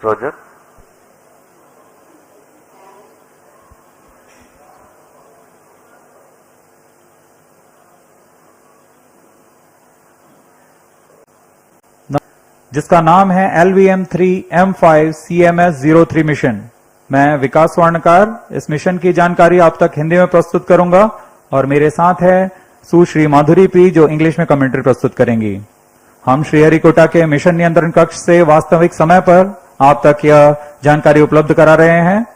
Roger. जिसका नाम है LVM3-M5 CMS-03 मिशन। मैं विकास स्वर्णकार इस मिशन की जानकारी आप तक हिंदी में प्रस्तुत करूंगा और मेरे साथ है सुश्री माधुरी पी जो इंग्लिश में कमेंट्री प्रस्तुत करेंगी। हम श्रीहरि कोटा के मिशन नियंत्रण कक्ष से वास्तविक समय पर आप तक यह जानकारी उपलब्ध करा रहे हैं।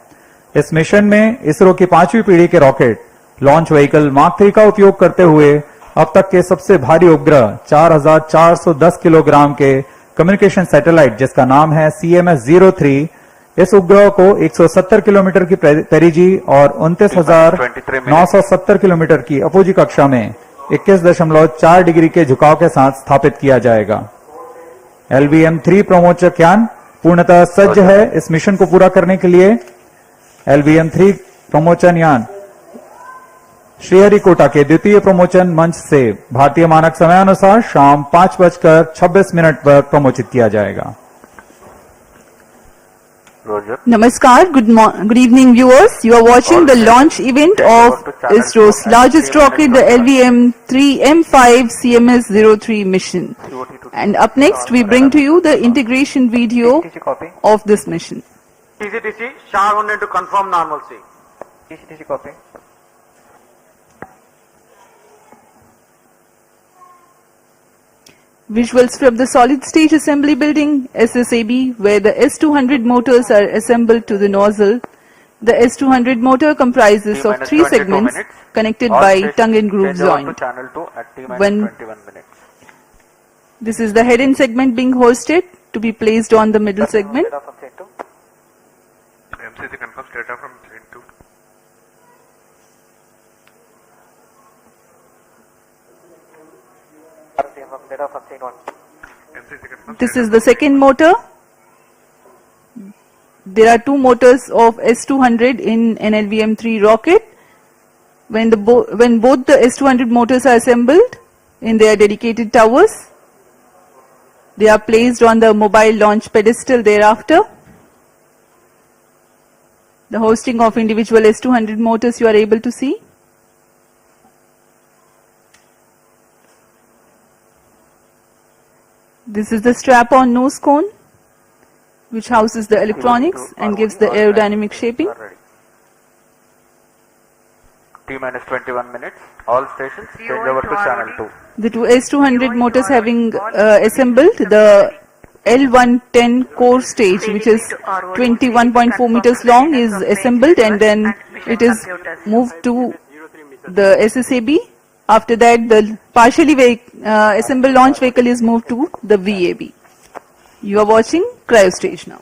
इस मिशन में इसरो की 5वीं पीढ़ी के रॉकेट लॉन्च व्हीकल मार्क 3 का उपयोग करते हुए अब तक के सबसे भारी उपग्रह 4410 किलोग्राम के कम्युनिकेशन सैटेलाइट जिसका नाम है CMS-03, इस उपग्रह को 170 किलोमीटर की पेरिजी और 29,970 किलोमीटर की अपोजी कक्षा में 21.4 डिग्री के झुकाव के साथ स्थापित किया जाएगा। LVM3 प्रमोचक यान पूर्णतः सज्ज है इस मिशन को पूरा करने के लिए। LVM3 प्रमोचन यान श्रीहरि कोटा के द्वितीय प्रमोचन मंच से भारतीय मानक समयानुसार शाम 5:26 पर प्रमोचित किया जाएगा। Namaskar, good evening viewers. You are watching the launch event of ISRO's largest rocket, the LVM3-M5 CMS-03 mission. And up next we bring to you the integration video of this mission. TCTC, SHA wanted to confirm normalcy. TCTC copy. Visuals from the solid stage assembly building SSAB, where the S200 motors are assembled to the nozzle. The S200 motor comprises of 3 segments connected by tongue and groove joint. This is the head end segment being hoisted to be placed on the middle segment. MCC confirms data from chain 2. This is the second motor. There are 2 motors of S200 in an LVM3 rocket. When both the S200 motors are assembled in their dedicated towers, they are placed on the mobile launch pedestal thereafter. The hoisting of individual S200 motors you are able to see. This is the strap-on nose cone, which houses the electronics and gives the aerodynamic shaping. T-minus 21 minutes. All stations change over to channel 2. The 2 S200 motors having assembled, the L110 core stage, which is 21.4 meters long, is assembled and then it is moved to the SSAB. After that, the partially assembled launch vehicle is moved to the VAB. You are watching cryo stage now.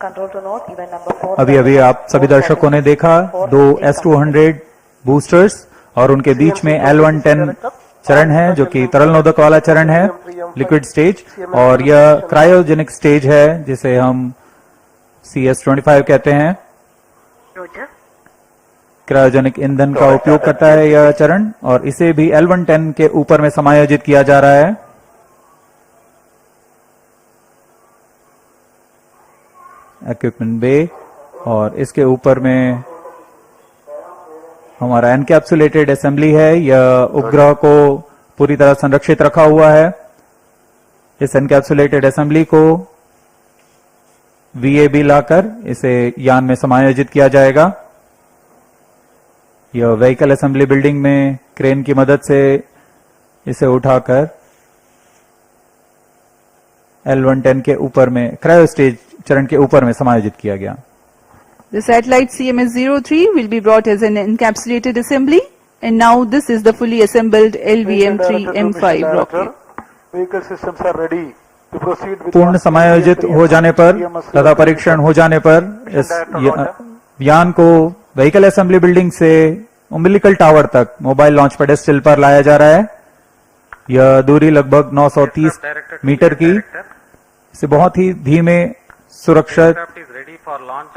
अभी आप सभी दर्शकों ने देखा 2 S200 boosters और उनके बीच में L110 चरण है जो कि तरल नोदक वाला चरण है, लिक्विड स्टेज, और यह क्रायोजेनिक स्टेज है जिसे हम CS25 कहते हैं। क्रायोजेनिक ईंधन का उपयोग करता है यह चरण और इसे भी L110 के ऊपर में समायोजित किया जा रहा है। इक्विपमेंट बे, और इसके ऊपर में हमारा एनकैप्सुलेटेड असेंबली है। यह उपग्रह को पूरी तरह संरक्षित रखा हुआ है। इस एनकैप्सुलेटेड असेंबली को VAB लाकर इसे यान में समायोजित किया जाएगा। यह व्हीकल असेंबली बिल्डिंग में क्रेन की मदद से इसे उठाकर L110 के ऊपर में क्रायो स्टेज चरण के ऊपर में समायोजित किया गया। The satellite CMS-03 will be brought as an encapsulated assembly, and now this is the fully assembled LVM3-M5 rocket. Vehicle systems are ready to proceed with पूर्ण समायोजित हो जाने पर तथा परीक्षण हो जाने पर इस यान को व्हीकल असेंबली बिल्डिंग से उम्बिलिकल टावर तक मोबाइल लॉन्च पेडेस्टल पर लाया जा रहा है। यह दूरी लगभग 930 मीटर की, इसे बहुत ही धीमे, सुरक्षित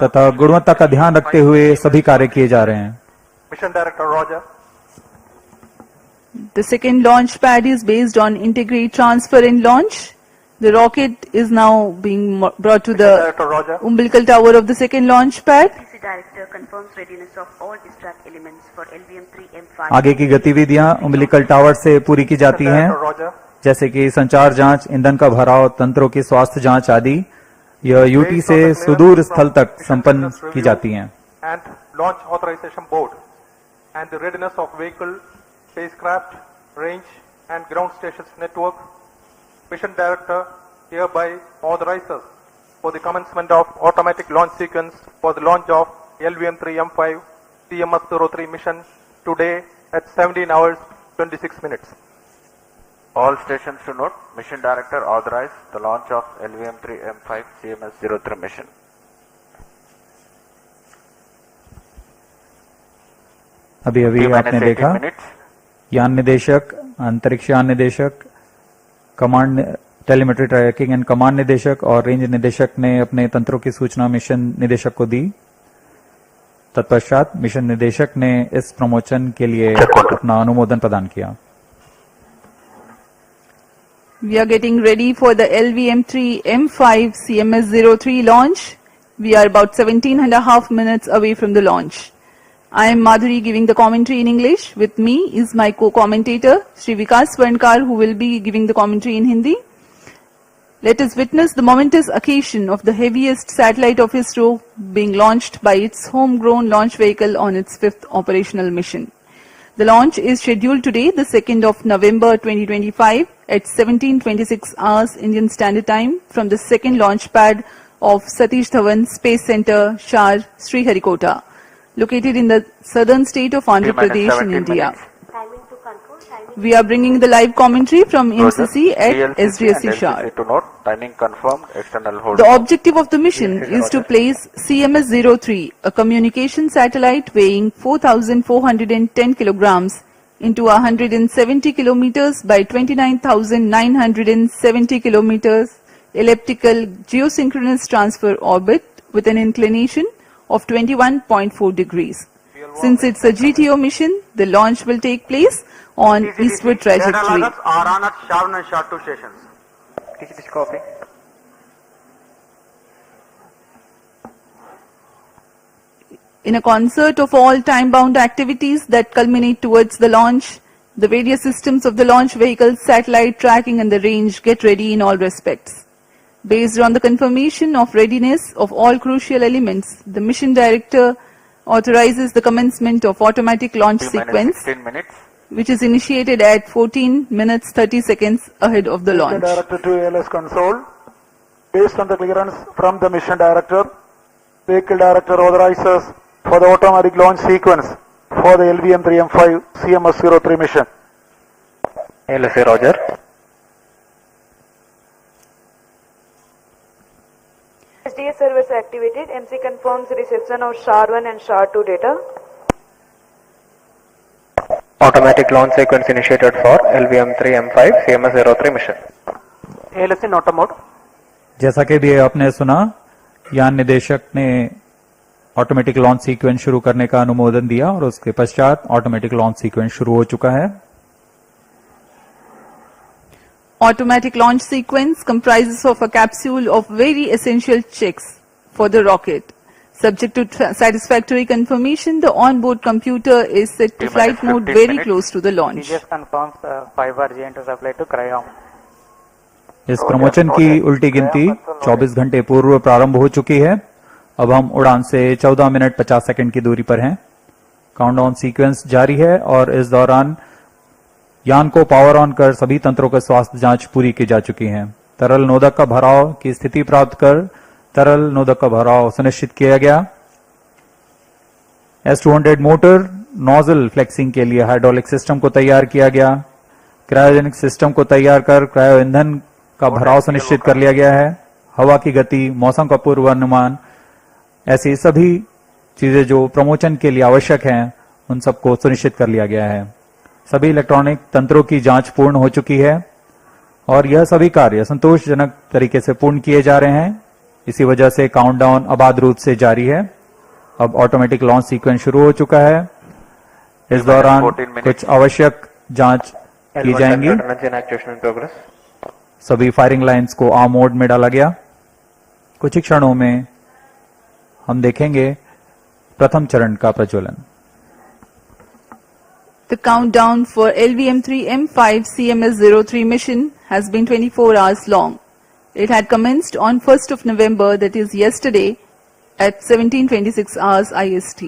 तथा गुणवत्ता का ध्यान रखते हुए सभी कार्य किए जा रहे हैं। Mission Director Roger. The second launch pad is based on integrate transfer and launch. The rocket is now being brought to the Director Roger. umbilical tower of the second launch pad. PC Director confirms readiness of all distract elements for LVM3-M5. आगे की गतिविधियां umbilical tower से पूरी की जाती हैं, Director Roger. जैसे कि संचार जांच, ईंधन का भराव, तंत्रों की स्वास्थ्य जांच आदि। यह यूटी से सुदूर स्थल तक संपन्न की जाती हैं। And launch authorization board and the readiness of vehicle, spacecraft, range and ground stations network. Mission Director hereby authorizes for the commencement of automatic launch sequence for the launch of LVM3-M5 CMS-03 mission today at 17 hours 26 minutes. All stations to note, Mission Director authorized the launch of LVM3-M5 CMS-03 mission. अभी अभी आपने 18 देखा minutes. यान निदेशक, अंतरिक्ष यान निदेशक, command telemetry tracking and command निदेशक और रेंज निदेशक ने अपने तंत्रों की सूचना मिशन निदेशक को दी। तत्पश्चात मिशन निदेशक ने इस प्रमोशन के लिए अपना अनुमोदन प्रदान किया। We are getting ready for the LVM3-M5 CMS-03 launch. We are about 17.5 minutes away from the launch. I am Madhuri giving the commentary in English. With me is my co-commentator, Sri Vikas Swarnkar, who will be giving the commentary in Hindi. Let us witness the momentous occasion of the heaviest satellite of ISRO being launched by its homegrown launch vehicle on its 5th operational mission. The launch is scheduled today, the 2nd of November 2025 at 17:26 hours Indian Standard Time from the second launch pad of Satish Dhawan Space Center, Shar, Srihari, Kota, located in the southern state of Andhra Pradesh in India. We are bringing the live commentary from MCC at SDSC Shar. To note, timing confirmed, external hold. The objective of the mission is to place CMS-03, a communication satellite weighing 4,410 kilograms, into 170 kilometers by 29,970 kilometers elliptical geosynchronous transfer orbit with an inclination of 21.4 degrees. Since it's a GTO mission, the launch will take place on eastward trajectory. Are on at Shar 1 and Shar 2 stations. Copy. In a concert of all time-bound activities that culminate towards the launch, the various systems of the launch vehicle, satellite tracking and the range get ready in all respects. Based on the confirmation of readiness of all crucial elements, the mission director authorizes the commencement of automatic launch sequence, 16 minutes. which is initiated at 14 minutes 30 seconds ahead of the launch. Director to ALS console. Based on the clearance from the mission director, vehicle director authorizes for the automatic launch sequence for the LVM3-M5 CMS-03 mission. LSA Roger. SDS service activated. MC confirms reception of Shar 1 and Shar 2 data. Automatic launch sequence initiated for LVM3-M5 CMS-03 mission. ALS in auto mode. जैसा कि भी आपने सुना, यान निदेशक ने automatic launch sequence शुरू करने का अनुमोदन दिया और उसके पश्चात ऑटोमेटिक लॉन्च सीक्वेंस शुरू हो चुका है। Automatic launch sequence comprises of a capsule of very essential checks for the rocket. Subject to satisfactory confirmation, the onboard computer is set to flight mode very close to the launch. TGS confirms 5 RG enter supply to Cryom. इस promotion की उल्टी गिनती 24 घंटे पूर्व प्रारंभ हो चुकी है। अब हम उड़ान से 14 मिनट 50 सेकंड की दूरी पर हैं। काउंटडाउन सीक्वेंस जारी है और इस दौरान यान को पावर ऑन कर सभी तंत्रों की स्वास्थ्य जांच पूरी की जा चुकी है। तरल नोदक का भराव की स्थिति प्राप्त कर तरल नोदक का भराव सुनिश्चित किया गया। S200 मोटर नोजल फ्लेक्सिंग के लिए हाइड्रोलिक सिस्टम को तैयार किया गया। क्रायोजेनिक सिस्टम को तैयार कर क्रायो ईंधन का भराव सुनिश्चित कर लिया गया है। हवा की गति, मौसम का पूर्वानुमान, ऐसी सभी चीजें जो प्रमोशन के लिए आवश्यक हैं, उन सबको सुनिश्चित कर लिया गया है। सभी इलेक्ट्रॉनिक तंत्रों की जांच पूर्ण हो चुकी है और यह सभी कार्य संतोषजनक तरीके से पूर्ण किए जा रहे हैं। इसी वजह से काउंटडाउन अबाध रूप से जारी है। अब ऑटोमेटिक लॉन्च सीक्वेंस शुरू हो चुका है। इस दौरान कुछ आवश्यक जांच की जाएंगी। सभी फायरिंग लाइंस को आर्म मोड में डाला गया। कुछ ही क्षणों में हम देखेंगे प्रथम चरण का प्रज्वलन। The countdown for LVM3-M5 CMS-03 mission has been 24 hours long. It had commenced on 1st of November, that is yesterday, at 17:26 hours IST.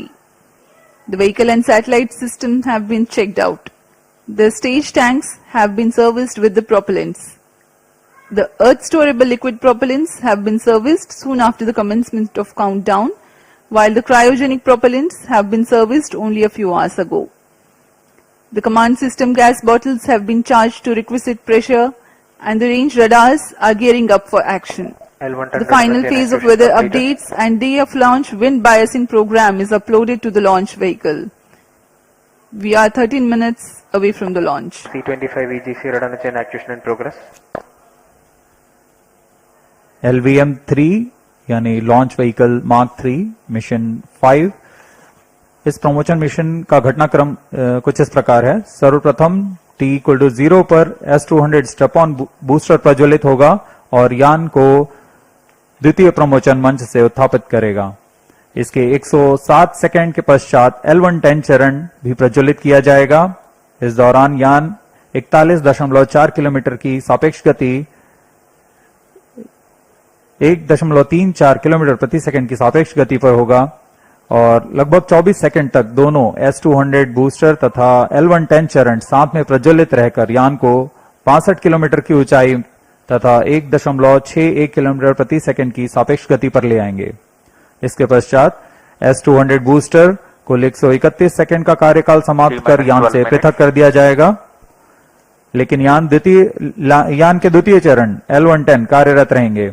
The vehicle and satellite systems have been checked out. The stage tanks have been serviced with the propellants. The earth storable liquid propellants have been serviced soon after the commencement of countdown, while the cryogenic propellants have been serviced only a few hours ago. The command system gas bottles have been charged to requisite pressure, and the range radars are gearing up for action. The final phase of weather updates and day of launch wind biasing program is uploaded to the launch vehicle. We are 13 minutes away from the launch. C25 EGC radar chain acquisition in progress. LVM3 यानी launch vehicle mark 3 mission 5। इस promotion mission का घटनाक्रम कुछ इस प्रकार है। सर्वप्रथम T=0 पर S200 स्टेप ऑन बूस्टर प्रज्वलित होगा और यान को द्वितीय प्रमोशन मंच से उत्थापित करेगा। इसके 107 सेकंड के पश्चात L110 चरण भी प्रज्वलित किया जाएगा। इस दौरान यान 41.4 किलोमीटर की सापेक्ष गति 1.34 किलोमीटर प्रति सेकंड की सापेक्ष गति पर होगा और लगभग 24 सेकंड तक दोनों S200 बूस्टर तथा L110 चरण साथ में प्रज्वलित रहकर यान को 65 किलोमीटर की ऊंचाई तथा 1.61 किलोमीटर प्रति सेकंड की सापेक्ष गति पर ले आएंगे। इसके पश्चात S200 बूस्टर कुल 131 सेकंड का कार्यकाल समाप्त कर यान से पृथक कर दिया जाएगा, लेकिन यान के द्वितीय चरण L110 कार्यरत रहेंगे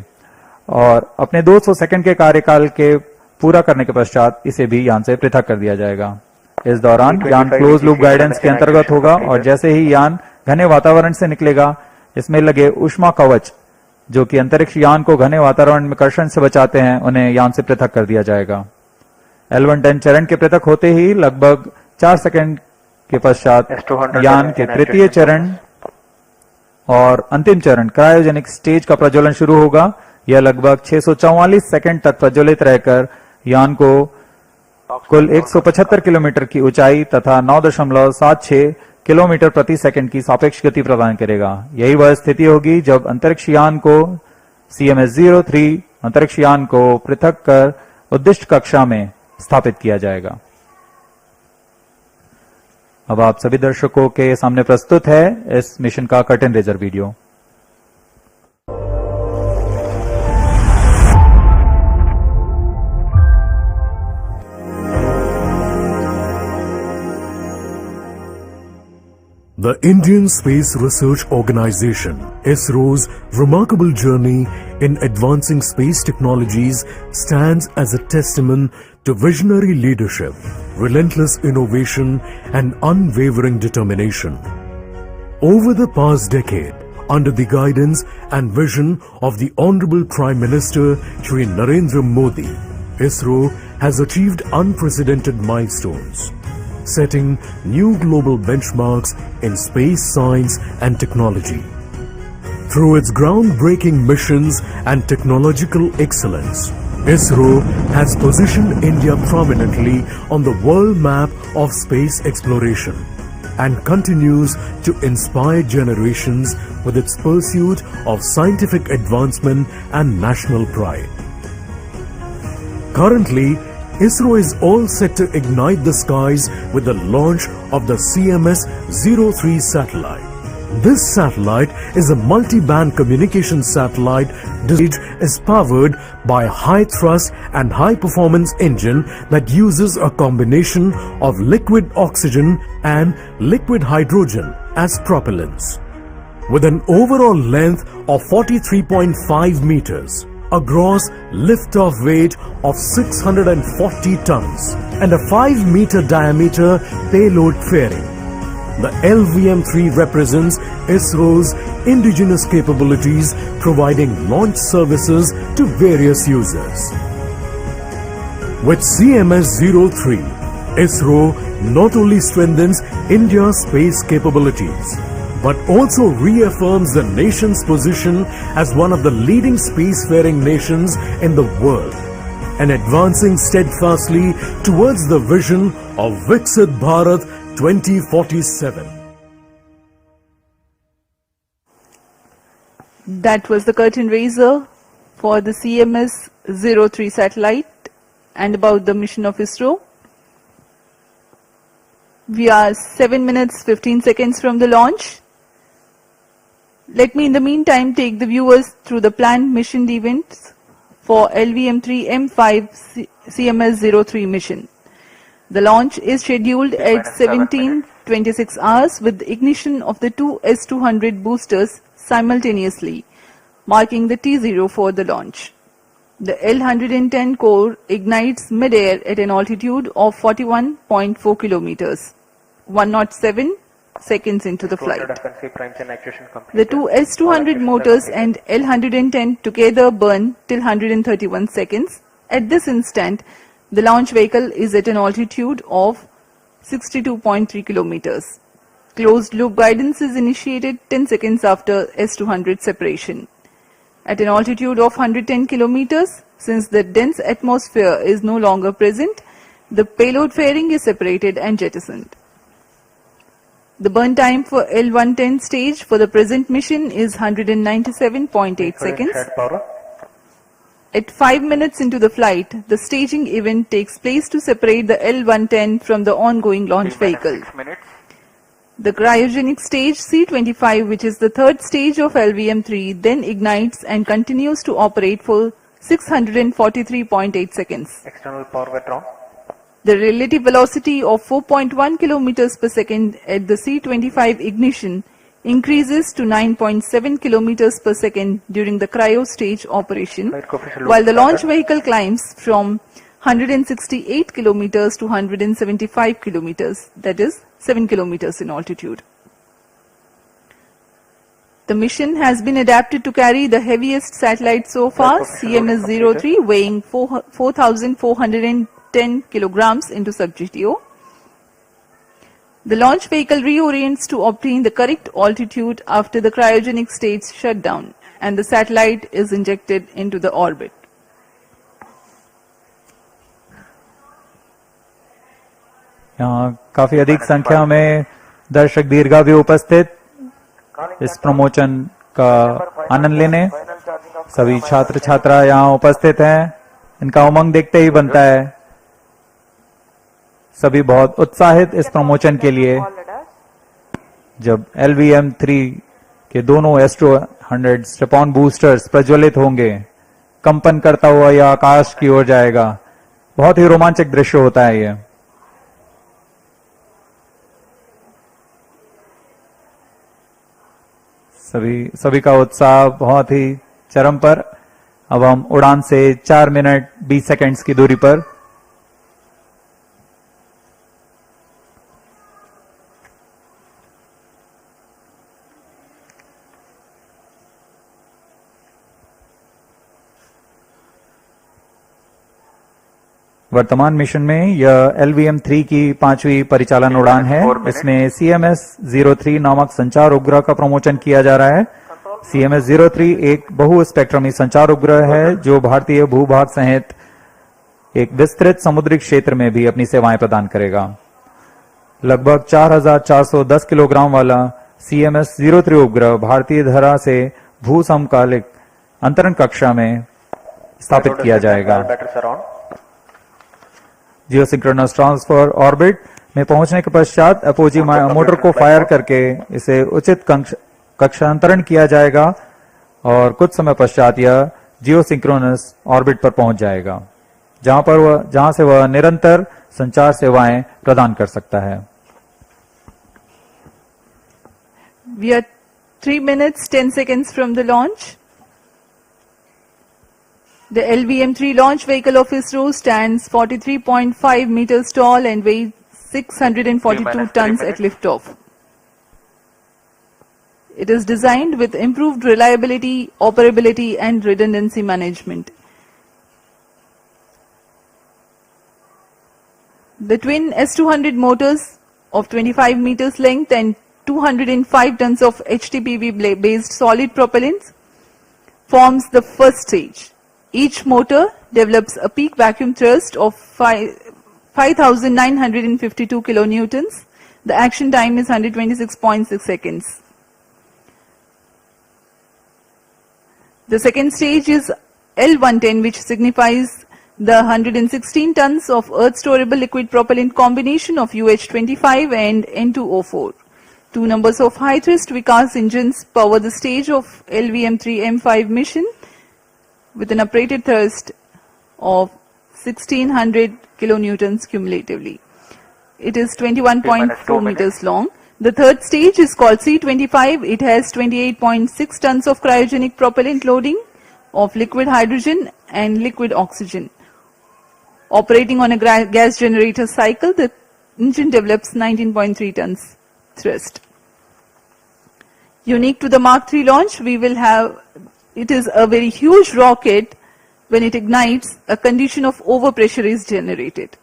और अपने 200 सेकंड के कार्यकाल के पूरा करने के पश्चात इसे भी यान से पृथक कर दिया जाएगा। इस दौरान यान क्लोज लूप गाइडेंस के अंतर्गत होगा और जैसे ही यान घने वातावरण से निकलेगा, इसमें लगे ऊष्मा कवच जो कि अंतरिक्ष यान को घने वातावरण में कर्षण से बचाते हैं, उन्हें यान से पृथक कर दिया जाएगा। L110 चरण के पृथक होते ही लगभग 4 सेकंड के पश्चात यान के तृतीय चरण और अंतिम चरण क्रायोजेनिक स्टेज का प्रज्वलन शुरू होगा। यह लगभग 644 सेकंड तक प्रज्वलित रहकर यान को कुल 175 किलोमीटर की ऊंचाई तथा 9.76 किलोमीटर प्रति सेकंड की सापेक्ष गति प्रदान करेगा। यही वह स्थिति होगी जब अंतरिक्ष यान को CMS-03 अंतरिक्ष यान को पृथक कर उद्दिष्ट कक्षा में स्थापित किया जाएगा। अब आप सभी दर्शकों के सामने प्रस्तुत है इस मिशन का curtain raiser video. The Indian Space Research Organization, ISRO's remarkable journey in advancing space technologies stands as a testament to visionary leadership, relentless innovation, and unwavering determination. Over the past decade, under the guidance and vision of the Honorable Prime Minister Shri Narendra Modi, ISRO has achieved unprecedented milestones, setting new global benchmarks in space science and technology. Through its groundbreaking missions and technological excellence, ISRO has positioned India prominently on the world map of space exploration and continues to inspire generations with its pursuit of scientific advancement and national pride. Currently, ISRO is all set to ignite the skies with the launch of the CMS-03 satellite. This satellite is a multi-band communication satellite. This is powered by a high-thrust and high-performance engine that uses a combination of liquid oxygen and liquid hydrogen as propellants. With an overall length of 43.5 meters, a gross lift-off weight of 640 tons, and a 5-meter diameter payload fairing, the LVM3 represents ISRO's indigenous capabilities, providing launch services to various users. With CMS-03, ISRO not only strengthens India's space capabilities, but also reaffirms the nation's position as one of the leading spacefaring nations in the world and advancing steadfastly towards the vision of Viksit Bharat 2047. That was the curtain raiser for the CMS-03 satellite and about the mission of ISRO. We are 7 minutes 15 seconds from the launch. Let me in the meantime take the viewers through the planned mission events for LVM3-M5 CMS-03 mission. The launch is scheduled at 17:26 hours with the ignition of the two S-200 boosters simultaneously, marking the T0 for the launch. The L-110 core ignites mid-air at an altitude of 41.4 kilometers, 107 seconds into the flight. The two S-200 motors and L-110 together burn till 131 seconds. At this instant, the launch vehicle is at an altitude of 62.3 kilometers. Closed loop guidance is initiated 10 seconds after S-200 separation. At an altitude of 110 kilometers, since the dense atmosphere is no longer present, the payload fairing is separated and jettisoned. The burn time for L-110 stage for the present mission is 197.8 seconds. At 5 minutes into the flight, the staging event takes place to separate the L-110 from the ongoing launch vehicle. The cryogenic stage C-25, which is the third stage of LVM-3, then ignites and continues to operate for 643.8 seconds. External power withdrawn. The relative velocity of 4.1 kilometers per second at the C-25 ignition increases to 9.7 kilometers per second during the cryo stage operation, while the launch vehicle climbs from 168 kilometers to 175 kilometers, that is 7 kilometers in altitude. The mission has been adapted to carry the heaviest satellite so far, CMS-03, weighing 4,410 kilograms into sub-GTO. The launch vehicle reorients to obtain the correct altitude after the cryogenic stage shutdown, and the satellite is injected into the orbit. यहाँ काफी अधिक संख्या में दर्शक दीर्घा भी उपस्थित इस प्रमोशन का आनंद लेने। सभी छात्र छात्रा यहाँ उपस्थित हैं। इनका उमंग देखते ही बनता है। सभी बहुत उत्साहित इस प्रमोशन के लिए। जब LVM-3 के दोनों S-200 स्टेपॉन बूस्टर्स प्रज्वलित होंगे, कंपन करता हुआ यह आकाश की ओर जाएगा। बहुत ही रोमांचक दृश्य होता है ये। सभी का उत्साह बहुत ही चरम पर। अब हम उड़ान से 4 मिनट 20 सेकंड्स की दूरी पर। वर्तमान मिशन में यह LVM-3 की 5वीं परिचालन उड़ान है। इसमें CMS-03 नामक संचार उपग्रह का प्रमोशन किया जा रहा है। CMS-03 एक बहु स्पेक्ट्रमी संचार उपग्रह है जो भारतीय भूभाग सहित एक विस्तृत समुद्री क्षेत्र में भी अपनी सेवाएं प्रदान करेगा। लगभग 4,410 किलोग्राम वाला CMS-03 उपग्रह भारतीय धरा से भू समकालिक अंतरण कक्षा में स्थापित किया जाएगा। जियोसिंक्रोनस ट्रांसफर ऑर्बिट में पहुंचने के पश्चात अपोजी मोटर को फायर करके इसे उचित कक्षांतरण किया जाएगा और कुछ समय पश्चात यह जियोसिंक्रोनस ऑर्बिट पर पहुंच जाएगा, जहां से वह निरंतर संचार सेवाएं प्रदान कर सकता है। We are 3 minutes 10 seconds from the launch. The LVM-3 launch vehicle of ISRO stands 43.5 meters tall and weighs 642 tons at liftoff. It is designed with improved reliability, operability and redundancy management. The twin S-200 motors of 25 meters length and 205 tons of HTPV based solid propellants forms the first stage. Each motor develops a peak vacuum thrust of 5,952 kilonewtons. The action time is 126.6 seconds. The second stage is L110, which signifies the 116 tons of earth storable liquid propellant combination of UH-25 and N2O4. Two numbers of high thrust Vikas engines power the stage of LVM3-M5 mission with an operated thrust of 1600 kilonewtons cumulatively. It is 21.4 meters long. The third stage is called C25. It has 28.6 tons of cryogenic propellant loading of liquid hydrogen and liquid oxygen. Operating on a gas generator cycle, the engine develops 19.3 tons thrust. Unique to the Mark III launch, it is a very huge rocket. When it ignites, a condition of overpressure is generated.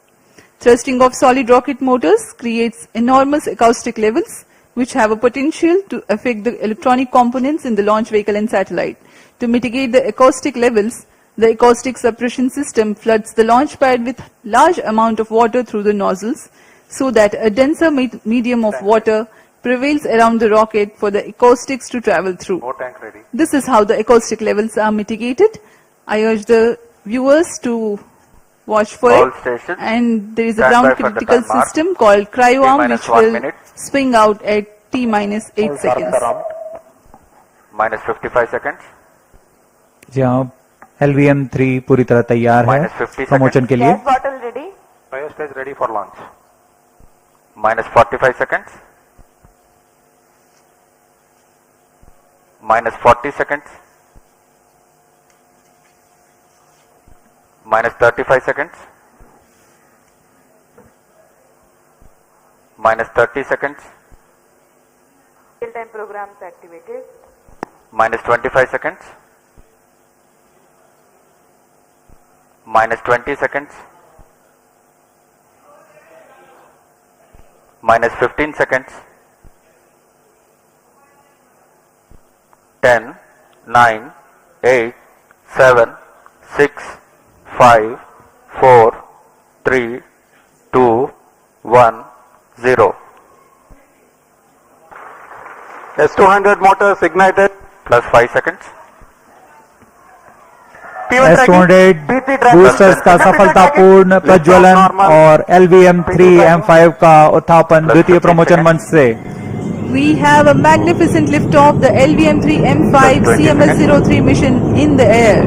Thrusting of solid rocket motors creates enormous acoustic levels which have a potential to affect the electronic components in the launch vehicle and satellite. To mitigate the acoustic levels, the acoustic suppression system floods the launch pad with large amount of water through the nozzles so that a denser medium of water prevails around the rocket for the acoustics to travel through. More tank ready. This is how the acoustic levels are mitigated. I urge the viewers to watch for All it. stations, And there is a stand ground by for the critical time mark. system called cryo-arm which T-minus 1 will minute. swing out at T-minus 8 seconds. minus 55 seconds, जी हाँ, LVM3 पूरी तरह तैयार है minus 50 promotion seconds, के लिए. Gas bottle ready. Fire stage ready for launch. minus 45 seconds, minus 40 seconds, minus 35 seconds, minus 30 seconds, Real-time programs activated. minus 25 seconds, minus 20 seconds, minus 15 seconds, 10, 9, 8, 7, 6, 5, 4, 3, 2, 1, 0. S200 motors ignited. Plus 5 seconds. S200 boosters का सफलतापूर्ण प्रज्वलन और LVM3-M5 का उत्थापन द्वितीय promotion मंच से. We have a magnificent liftoff, the LVM3-M5 CMS-03 mission in the air.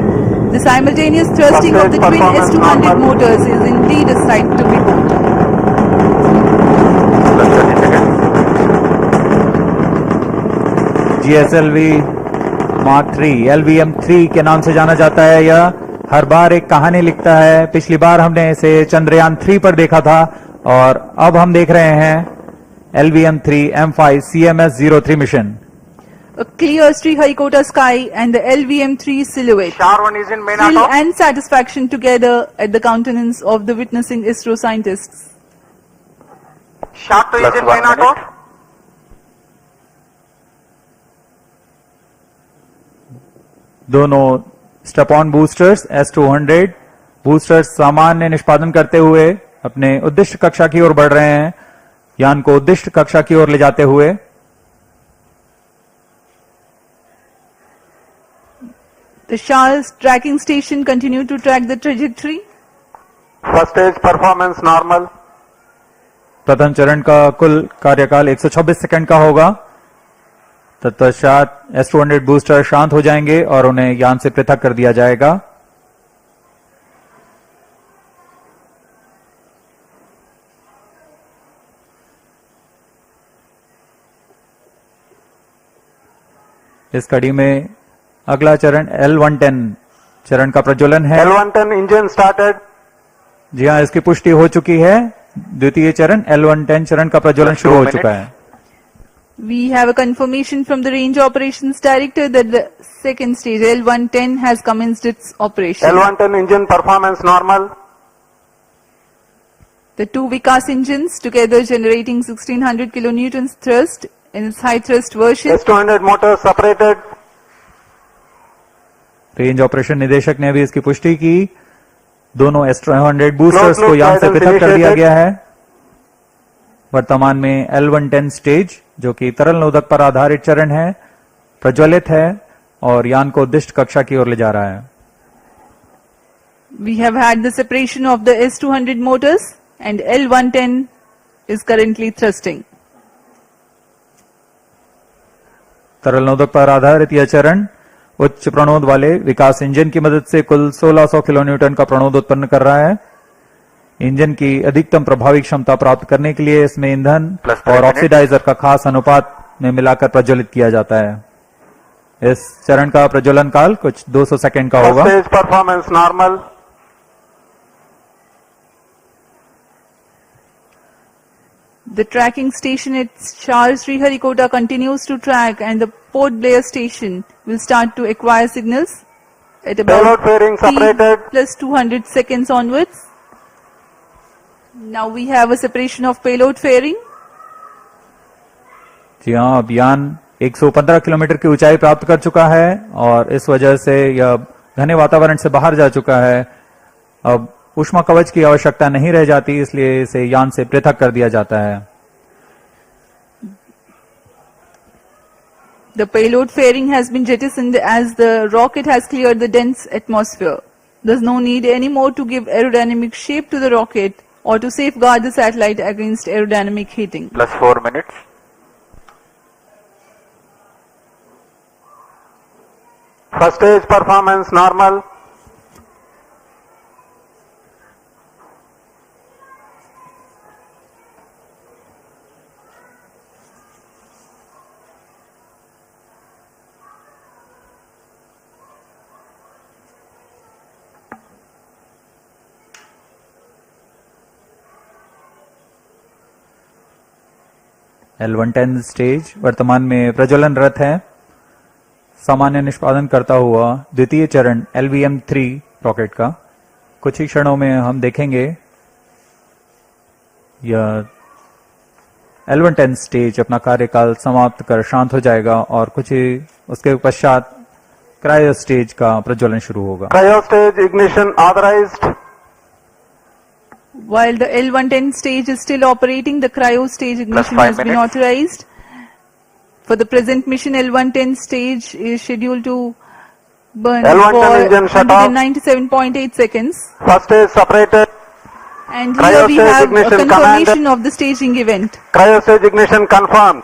The simultaneous thrusting of the twin S200 motors is indeed a sight to behold. Plus 30 seconds. GSLV Mark III LVM3 के नाम से जाना जाता है. यह हर बार एक कहानी लिखता है. पिछली बार हमने इसे चंद्रयान 3 पर देखा था और अब हम देख रहे हैं LVM3-M5 CMS-03 mission. A clear Srihari Kota sky and the LVM3 silhouette. Char 1 is in main Thrill auto. and satisfaction together at the countenance of the witnessing ISRO scientists. Char 2 Plus is in 1 main auto. minute. दोनों step on boosters S200 boosters सामान्य निष्पादन करते हुए अपने उद्दिष्ट कक्षा की ओर बढ़ रहे हैं. यान को उद्दिष्ट कक्षा की ओर ले जाते हुए. The Shah's tracking station continued to track the trajectory. First stage performance normal. प्रथम चरण का कुल कार्यकाल 126 सेकंड का होगा. तत्पश्चात S200 बूस्टर शांत हो जाएंगे और उन्हें यान से पृथक कर दिया जाएगा. इस कड़ी में अगला चरण L110 चरण का प्रज्वलन है. L110 engine started. जी हाँ, इसकी पुष्टि हो चुकी है. द्वितीय चरण L110 चरण का प्रज्वलन शुरू हो चुका है. We have a confirmation from the Range Operations Director that the second stage L110 has commenced its operation. L110 engine performance normal. The two Vikas engines together generating 1600 kilonewtons thrust in its high thrust version. S200 motor separated. Range operation निदेशक ने भी इसकी पुष्टि की। दोनों S200 boosters को यान से पृथक कर दिया गया है। वर्तमान में L110 स्टेज, जो कि तरल नोदक पर आधारित चरण है, प्रज्वलित है और यान को उद्दिष्ट कक्षा की ओर ले जा रहा है। We have had the separation of the S200 motors and L110 is currently thrusting. तरल नोदक पर आधारित यह चरण उच्च प्रणोद वाले विकास इंजन की मदद से कुल 1600 किलोन्यूटन का प्रणोद उत्पन्न कर रहा है। इंजन की अधिकतम प्रभावी क्षमता प्राप्त करने के लिए इसमें ईंधन और ऑक्सीडाइजर का खास अनुपात में मिलाकर प्रज्वलित किया जाता है। इस चरण का प्रज्वलन काल कुछ 200 सेकंड का होगा। Stage performance normal. The tracking station at Srihari Kota continues to track, and the Port Blair station will start to acquire signals at about Payload fairing separated. plus 200 seconds onwards. Now we have a separation of payload fairing. जी हाँ, अब यान 115 kilometre की ऊंचाई प्राप्त कर चुका है और इस वजह से यह घने वातावरण से बाहर जा चुका है। अब ऊष्मा कवच की आवश्यकता नहीं रह जाती, इसलिए इसे यान से पृथक कर दिया जाता है। The payload fairing has been jettisoned as the rocket has cleared the dense atmosphere. There's no need anymore to give aerodynamic shape to the rocket or to safeguard the satellite against aerodynamic heating. Plus 4 minutes. First stage performance normal. L110 stage वर्तमान में प्रज्वलनरत है। सामान्य निष्पादन करता हुआ द्वितीय चरण LVM3 rocket का कुछ ही क्षणों में हम देखेंगे। यह L110 स्टेज अपना कार्यकाल समाप्त कर शांत हो जाएगा और कुछ ही उसके पश्चात क्रायो स्टेज का प्रज्वलन शुरू होगा। Cryo stage ignition authorized. While the L110 stage is still operating, the cryo stage ignition 5 has been minutes. authorized. For the present mission, L110 stage is scheduled to burn L110 engine for shut off. 197.8 seconds. First stage separated. And Cryo here we stage have a ignition confirmation command. of the staging event. Cryo stage ignition confirmed.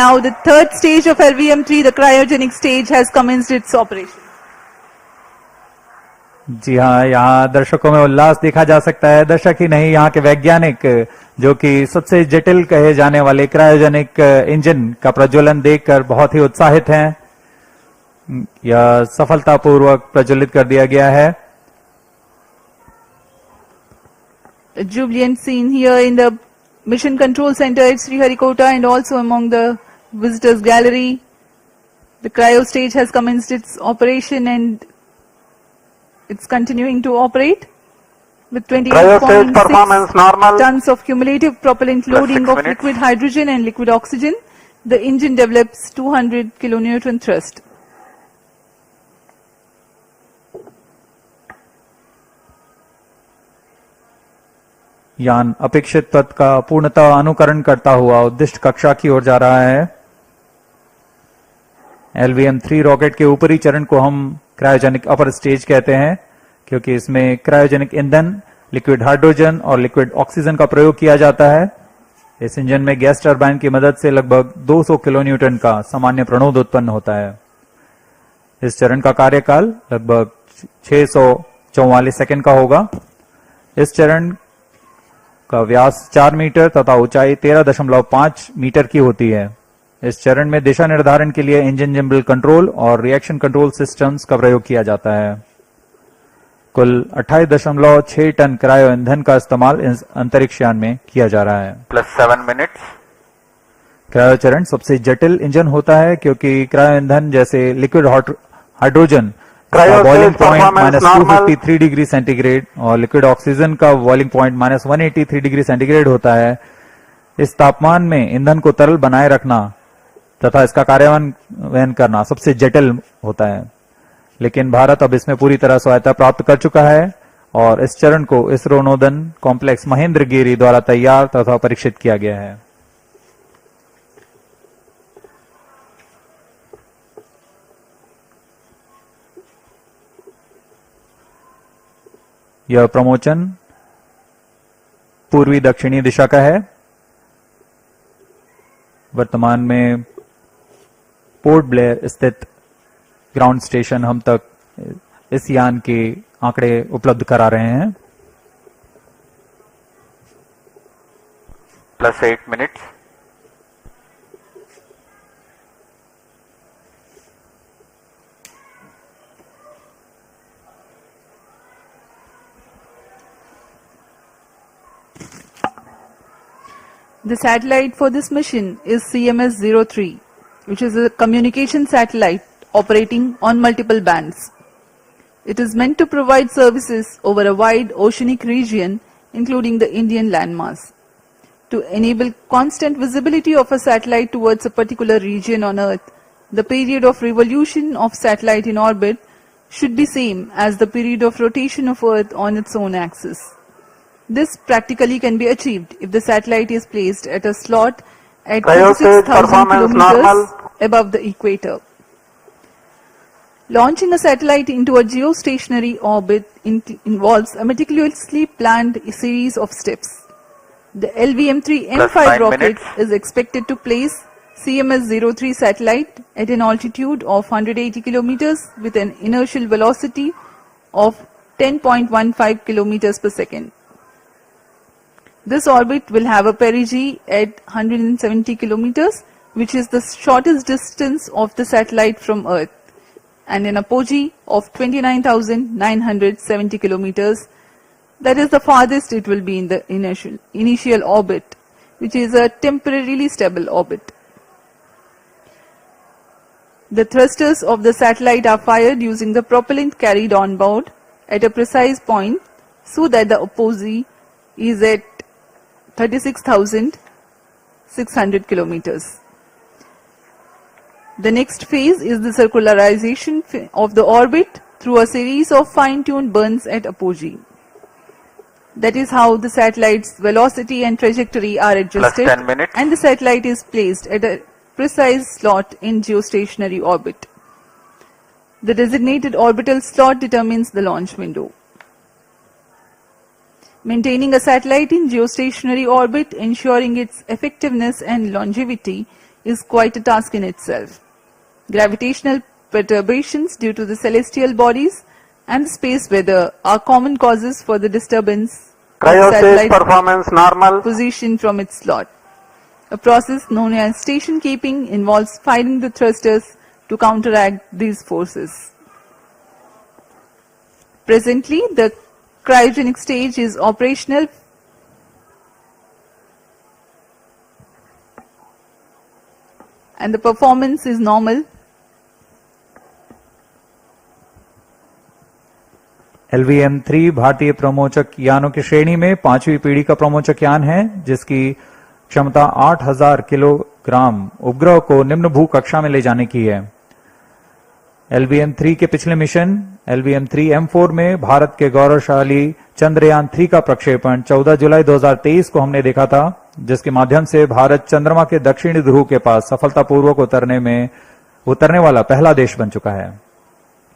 Now the third stage of LVM3, the cryogenic stage, has commenced its operation. जी हाँ, यहाँ दर्शकों में उल्लास देखा जा सकता है। दर्शक ही नहीं, यहाँ के वैज्ञानिक जो कि सबसे जटिल कहे जाने वाले क्रायोजेनिक इंजन का प्रज्वलन देखकर बहुत ही उत्साहित हैं। यह सफलतापूर्वक प्रज्वलित कर दिया गया है। A jubilant scene here in the Mission Control Center at Srihari Kota and also among the visitors gallery. The cryo stage has commenced its operation and it's continuing to operate with Cryo stage performance 28.6 normal. tons of cumulative propellant Plus loading 6 of minutes. liquid hydrogen and liquid oxygen. The engine develops 200 kilonewton thrust. यान अपेक्षित पथ का पूर्णतः अनुकरण करता हुआ उद्दिष्ट कक्षा की ओर जा रहा है। LVM3 रॉकेट के ऊपरी चरण को हम क्रायोजेनिक अपर स्टेज कहते हैं, क्योंकि इसमें क्रायोजेनिक ईंधन, लिक्विड हाइड्रोजन और लिक्विड ऑक्सीजन का प्रयोग किया जाता है। इस इंजन में गैस टरबाइन की मदद से लगभग 200 किलोन्यूटन का सामान्य प्रणोद उत्पन्न होता है। इस चरण का कार्यकाल लगभग 644 सेकंड का होगा। इस चरण का व्यास 4 मीटर तथा ऊंचाई 13.5 मीटर की होती है। इस चरण में दिशा निर्धारण के लिए इंजन जिम्बल कंट्रोल और रिएक्शन कंट्रोल सिस्टम्स का प्रयोग किया जाता है। कुल 28.6 टन क्रायो ईंधन का इस्तेमाल इस अंतरिक्ष यान में किया जा रहा है। Plus 7 minutes. क्रायो चरण सबसे जटिल इंजन होता है, क्योंकि क्रायो ईंधन जैसे लिक्विड हाइड्रोजन का Cryo boiling stage point performance normal. -253 degree centigrade और लिक्विड ऑक्सीजन का बॉइलिंग पॉइंट -183 डिग्री सेंटीग्रेड होता है। इस तापमान में ईंधन को तरल बनाए रखना तथा इसका कार्यान्वयन करना सबसे जटिल होता है, लेकिन भारत अब इसमें पूरी तरह स्वायत्ता प्राप्त कर चुका है और इस चरण को इसरो नोदन कॉम्प्लेक्स महेंद्रगिरी द्वारा तैयार तथा परीक्षित किया गया है। यह प्रमोचन पूर्वी दक्षिणी दिशा का है। वर्तमान में पोर्ट ब्लेयर स्थित ग्राउंड स्टेशन हम तक इस यान के आंकड़े उपलब्ध करा रहे हैं। +8 minutes. The satellite for this mission is CMS-03, which is a communication satellite operating on multiple bands. It is meant to provide services over a wide oceanic region, including the Indian landmass. To enable constant visibility of a satellite towards a particular region on Earth, the period of revolution of satellite in orbit should be same as the period of rotation of Earth on its own axis. This practically can be achieved if the satellite is placed at a slot at 36,000 kilometers above the equator. Launching a satellite into a geostationary orbit involves a meticulously planned series of steps. The LVM3-M5 rocket is expected to place CMS-03 satellite at an altitude of 180 kilometers with an inertial velocity of 10.15 kilometers per second. This orbit will have a perigee at 170 kilometers, which is the shortest distance of the satellite from Earth, and an apogee of 29,970 kilometers. That is the farthest it will be in the initial orbit, which is a temporarily stable orbit. The thrusters of the satellite are fired using the propellant carried on board at a precise point so that the apogee is at 36,600 kilometers. The next phase is the circularization of the orbit through a series of fine-tuned burns at apogee. That is how the satellite's velocity and trajectory are adjusted, and the satellite is placed at a precise slot in geostationary orbit. The designated orbital slot determines the launch window. Maintaining a satellite in geostationary orbit, ensuring its effectiveness and longevity, is quite a task in itself. Gravitational perturbations due to the celestial bodies and the space weather are common causes for the disturbance of the satellite performance normal. Position from its slot. A process known as station keeping involves firing the thrusters to counteract these forces. Presently, the cryogenic stage is operational and the performance is normal. LVM3 भारतीय प्रमोचक यानों की श्रेणी में 5वीं पीढ़ी का प्रमोचक यान है, जिसकी क्षमता 8,000 किलोग्राम उपग्रह को निम्न भू कक्षा में ले जाने की है। LVM3 के पिछले मिशन LVM3-M4 में भारत के गौरवशाली चंद्रयान 3 का प्रक्षेपण 14 जुलाई 2023 को हमने देखा था, जिसके माध्यम से भारत चंद्रमा के दक्षिणी ध्रुव के पास सफलतापूर्वक उतरने वाला पहला देश बन चुका है।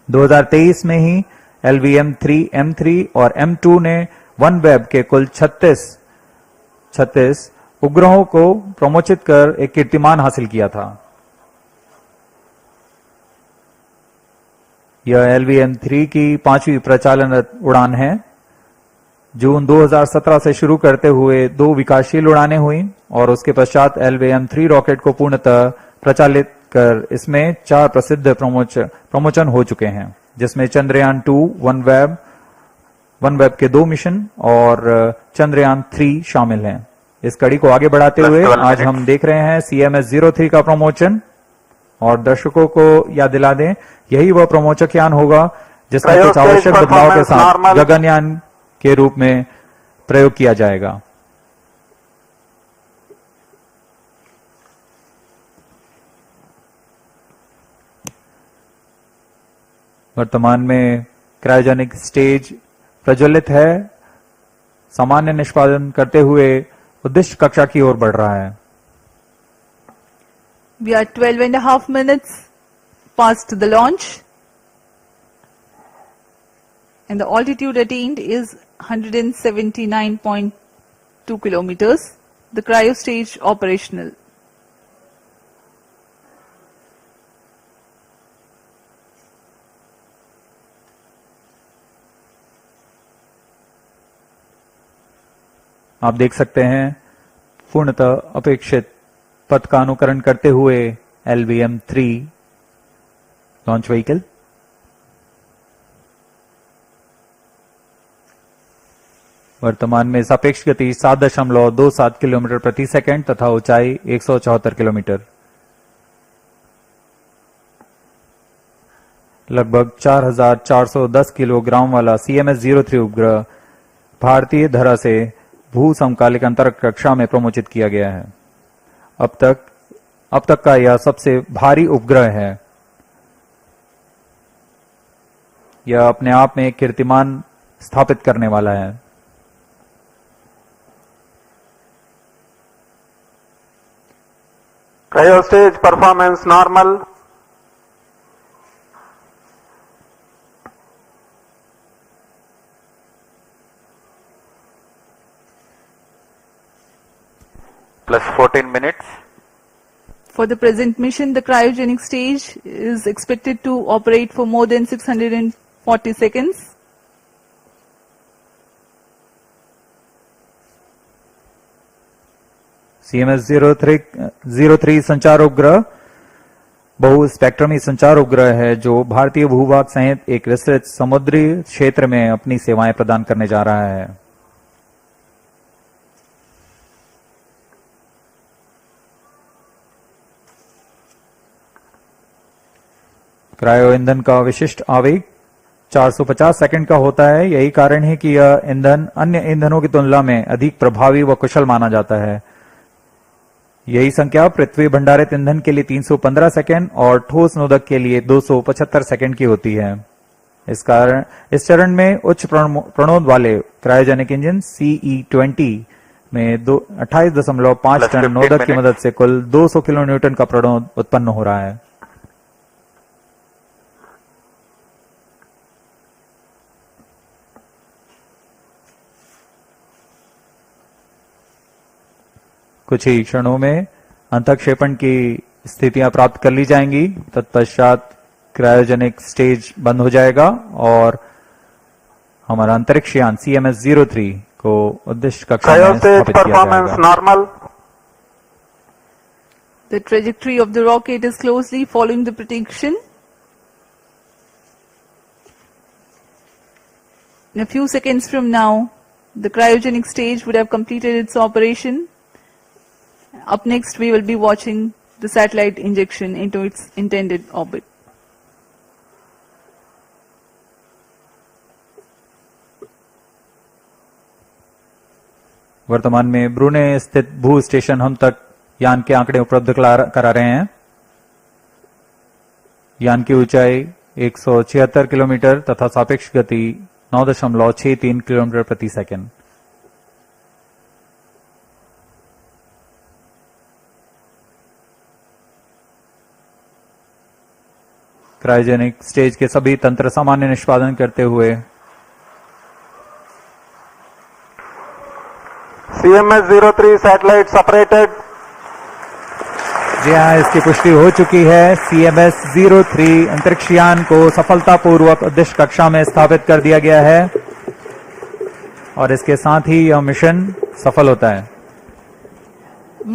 2023 में ही LVM3-M3 और M2 ने OneWeb के कुल 36 उपग्रहों को प्रमोचित कर एक कीर्तिमान हासिल किया था। यह LVM3 की 5वीं प्रचालन उड़ान है। जून 2017 से शुरू करते हुए 2 विकासशील उड़ानें हुई और उसके पश्चात LVM3 रॉकेट को पूर्णतः प्रचालित कर इसमें 4 प्रसिद्ध प्रमोचन हो चुके हैं, जिसमें चंद्रयान 2, OneWeb के 2 मिशन और चंद्रयान 3 शामिल हैं। इस कड़ी को आगे बढ़ाते हुए आज हम देख रहे हैं CMS-03 का प्रमोचन, और दर्शकों को याद दिला दें, यही वह प्रमोचक यान होगा जिसमें कुछ आवश्यक बदलाव के साथ गगनयान के रूप में प्रयोग किया जाएगा। वर्तमान में क्रायोजेनिक स्टेज प्रज्वलित है, सामान्य निष्पादन करते हुए उद्दिष्ट कक्षा की ओर बढ़ रहा है। We are 12.5 minutes past the launch and the altitude attained is 179.2 kilometers. The cryo stage operational. आप देख सकते हैं पूर्णतः अपेक्षित पथ का अनुकरण करते हुए LVM-3 लॉन्च व्हीकल वर्तमान में सापेक्ष गति 7.27 किलोमीटर प्रति सेकंड तथा ऊंचाई 174 किलोमीटर, लगभग 4,410 किलोग्राम वाला CMS-03 उपग्रह भारतीय धरा से भू समकालिक अंतरिक्ष कक्षा में प्रमोचित किया गया है। अब तक का यह सबसे भारी उपग्रह है। यह अपने आप में एक कीर्तिमान स्थापित करने वाला है। Cryo stage performance normal. Plus 14 minutes. For the present mission, the cryogenic stage is expected to operate for more than 640 seconds. CMS-03 संचार उपग्रह बहु स्पेक्ट्रमी संचार उपग्रह है जो भारतीय भूभाग सहित एक विस्तृत समुद्री क्षेत्र में अपनी सेवाएं प्रदान करने जा रहा है। क्रायो ईंधन का विशिष्ट आवेग 450 सेकंड का होता है। यही कारण है कि यह ईंधन अन्य ईंधनों की तुलना में अधिक प्रभावी व कुशल माना जाता है। यही संख्या पृथ्वी भंडारित ईंधन के लिए 315 सेकंड और ठोस नोदक के लिए 275 सेकंड की होती है। इस चरण में उच्च प्रणोद वाले क्रायोजेनिक इंजन CE-20 में 28.5 टन नोदक की मदद से कुल 200 किलो न्यूटन का प्रणोद उत्पन्न हो रहा है। कुछ ही क्षणों में अंतःक्षेपण की स्थितियां प्राप्त कर ली जाएंगी। तत्पश्चात क्रायोजेनिक स्टेज बंद हो जाएगा और हमारा अंतरिक्ष यान CMS-03 को उद्दिष्ट कक्षा में स्थापित किया जाएगा। Normal. The trajectory of the rocket is closely following the prediction. In a few seconds from now, the cryogenic stage would have completed its operation. Up next, we will be watching the satellite injection into its intended orbit. वर्तमान में ब्रूने स्थित भू station हम तक यान के आंकड़े उपलब्ध करा रहे हैं। यान की ऊंचाई 176 किलोमीटर तथा सापेक्ष गति 9.63 किलोमीटर प्रति सेकंड। क्रायोजेनिक स्टेज के सभी तंत्र सामान्य निष्पादन करते हुए CMS-03 satellite separated. जी हाँ, इसकी पुष्टि हो चुकी है। CMS-03 अंतरिक्ष यान को सफलतापूर्वक उद्दिष्ट कक्षा में स्थापित कर दिया गया है और इसके साथ ही यह मिशन सफल होता है।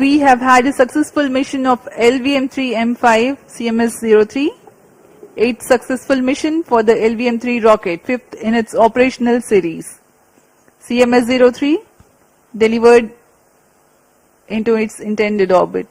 We have had a successful mission of LVM3-M5 CMS-03. 8th successful mission for the LVM-3 rocket, 5th in its operational series. CMS-03 delivered into its intended orbit.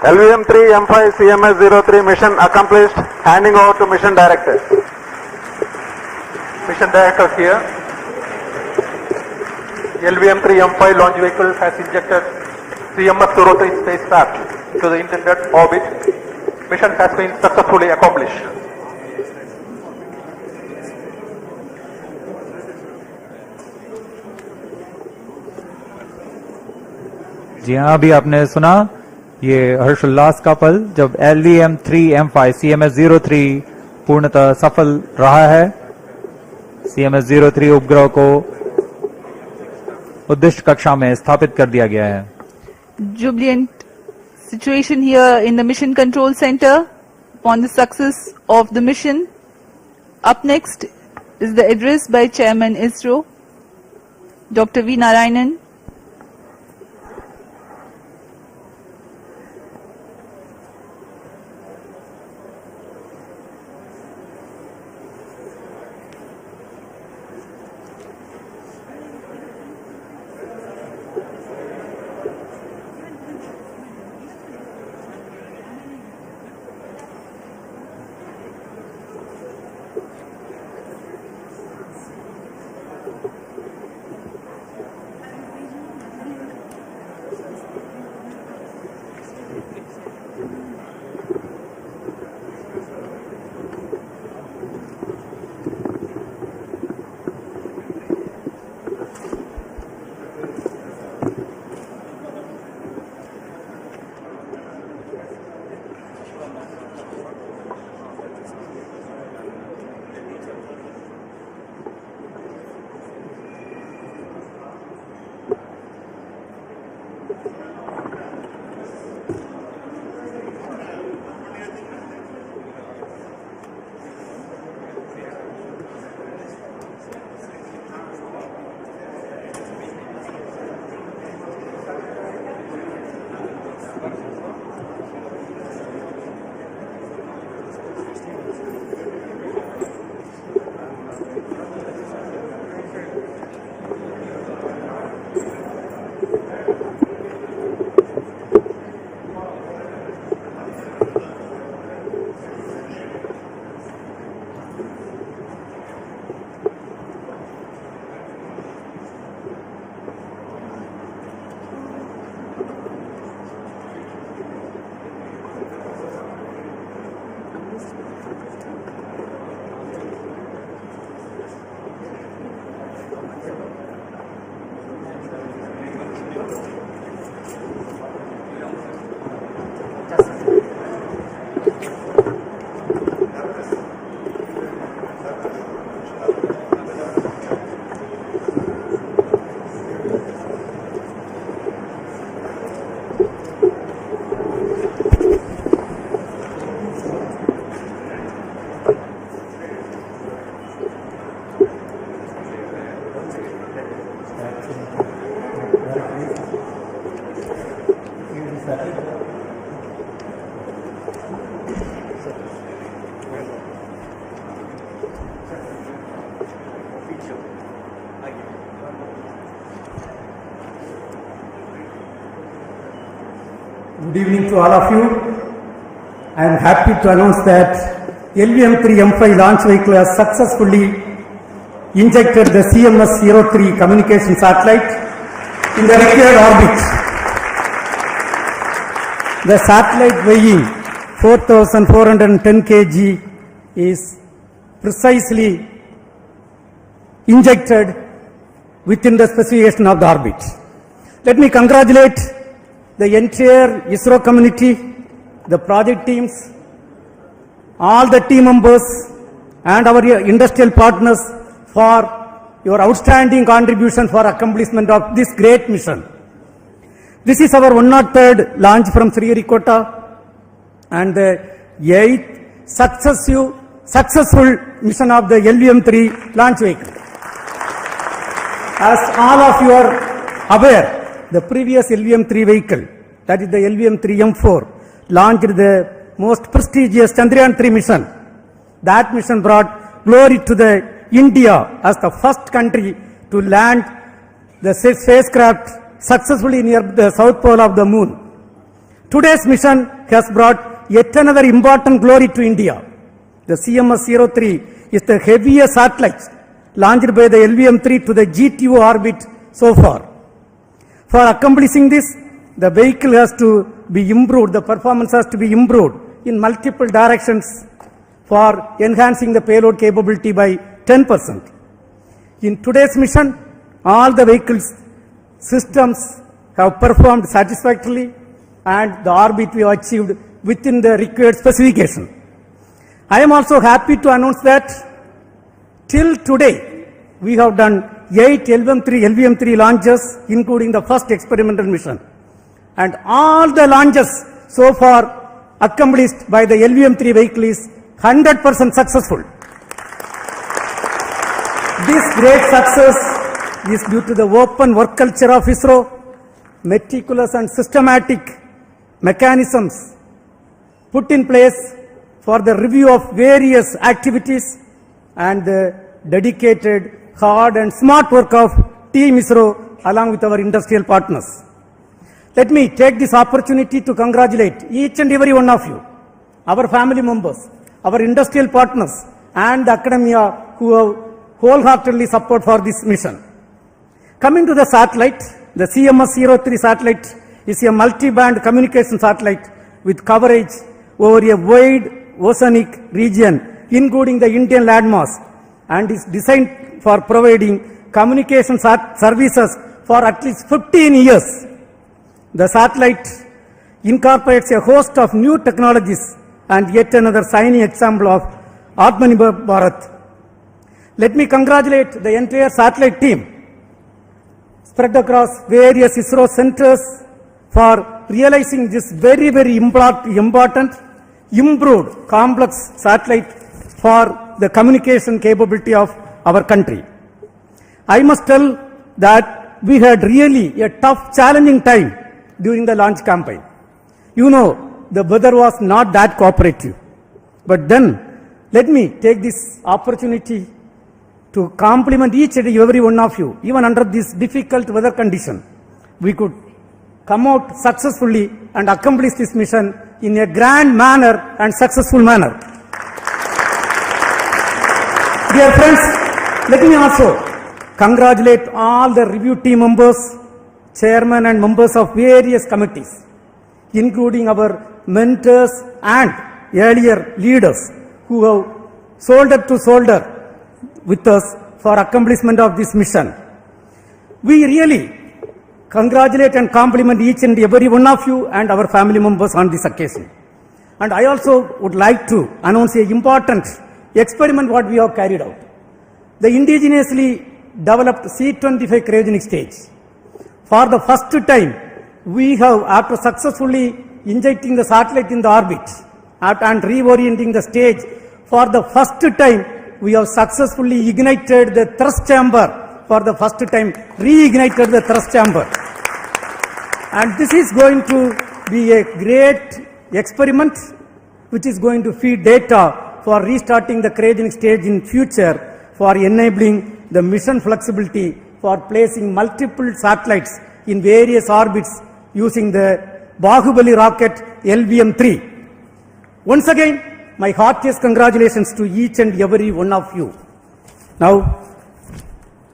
LVM3-M5 CMS-03 mission accomplished. Handing over to mission director. Mission director here. LVM3-M5 launch vehicle has injected CMS-03 spacecraft into the intended orbit. Mission has been successfully accomplished. जी हाँ, अभी आपने सुना ये हर्षोल्लास का पल जब LVM3-M5 CMS-03 पूर्णतः सफल रहा है। CMS-03 उपग्रह को उद्दिष्ट कक्षा में स्थापित कर दिया गया है। Jubilant situation here in the Mission Control Center upon the success of the mission. Up next is the address by Chairman ISRO, Dr. V. Narayanan. Good evening to all of you. I am happy to announce that LVM3-M5 launch vehicle has successfully injected the CMS-03 communication satellite in the required orbit. The satellite weighing 4,410 kg is precisely injected within the specification of the orbit. Let me congratulate the entire ISRO community, the project teams, all the team members and our industrial partners for your outstanding contribution for accomplishment of this great mission. This is our 103rd launch from Srihari, Kota and the 8th successful mission of the LVM3 launch vehicle. As all of you are aware, the previous LVM3 vehicle, that is the LVM3-M4, launched the most prestigious Chandrayaan-3 mission. That mission brought glory to the India as the first country to land the spacecraft successfully near the south pole of the moon. Today's mission has brought yet another important glory to India. The CMS-03 is the heaviest satellite launched by the LVM-3 to the GTO orbit so far. For accomplishing this, the vehicle has to be improved, the performance has to be improved in multiple directions for enhancing the payload capability by 10%. In today's mission, all the vehicles systems have performed satisfactorily and the orbit we have achieved within the required specification. I am also happy to announce that till today we have done 8 LVM3 launches, including the first experimental mission. And all the launches so far accomplished by the LVM3 vehicle is 100% successful. This great success is due to the open work culture of ISRO, meticulous and systematic mechanisms put in place for the review of various activities and the dedicated, hard and smart work of Team ISRO along with our industrial partners. Let me take this opportunity to congratulate each and every one of you, our family members, our industrial partners and the academia who have wholeheartedly support for this mission. Coming to the satellite, the CMS-03 satellite is a multi-band communication satellite with coverage over a wide oceanic region, including the Indian landmass, and is designed for providing communication services for at least 15 years. The satellite incorporates a host of new technologies and yet another shining example of Atmanirbhar Bharat. Let me congratulate the entire satellite team spread across various ISRO centers for realizing this very, very important, improved, complex satellite for the communication capability of our country. I must tell that we had really a tough, challenging time during the launch campaign. You know, the weather was not that cooperative. But then, let me take this opportunity to compliment each and every one of you. Even under this difficult weather condition, we could come out successfully and accomplish this mission in a grand manner and successful manner. Dear friends, let me also congratulate all the review team members, chairmen and members of various committees, including our mentors and earlier leaders who have shoulder to shoulder with us for accomplishment of this mission. We really congratulate and compliment each and every one of you and our family members on this occasion. And I also would like to announce an important experiment what we have carried out. The indigenously developed C-25 cryogenic stage. For the first time, we have, after successfully injecting the satellite in the orbit and reorienting the stage, for the first time, we have successfully ignited the thrust chamber. For the first time, reignited the thrust chamber. And this is going to be a great experiment which is going to feed data for restarting the cryogenic stage in future, for enabling the mission flexibility for placing multiple satellites in various orbits using the Bahubali rocket LVM3. Once again, my heartiest congratulations to each and every one of you. Now,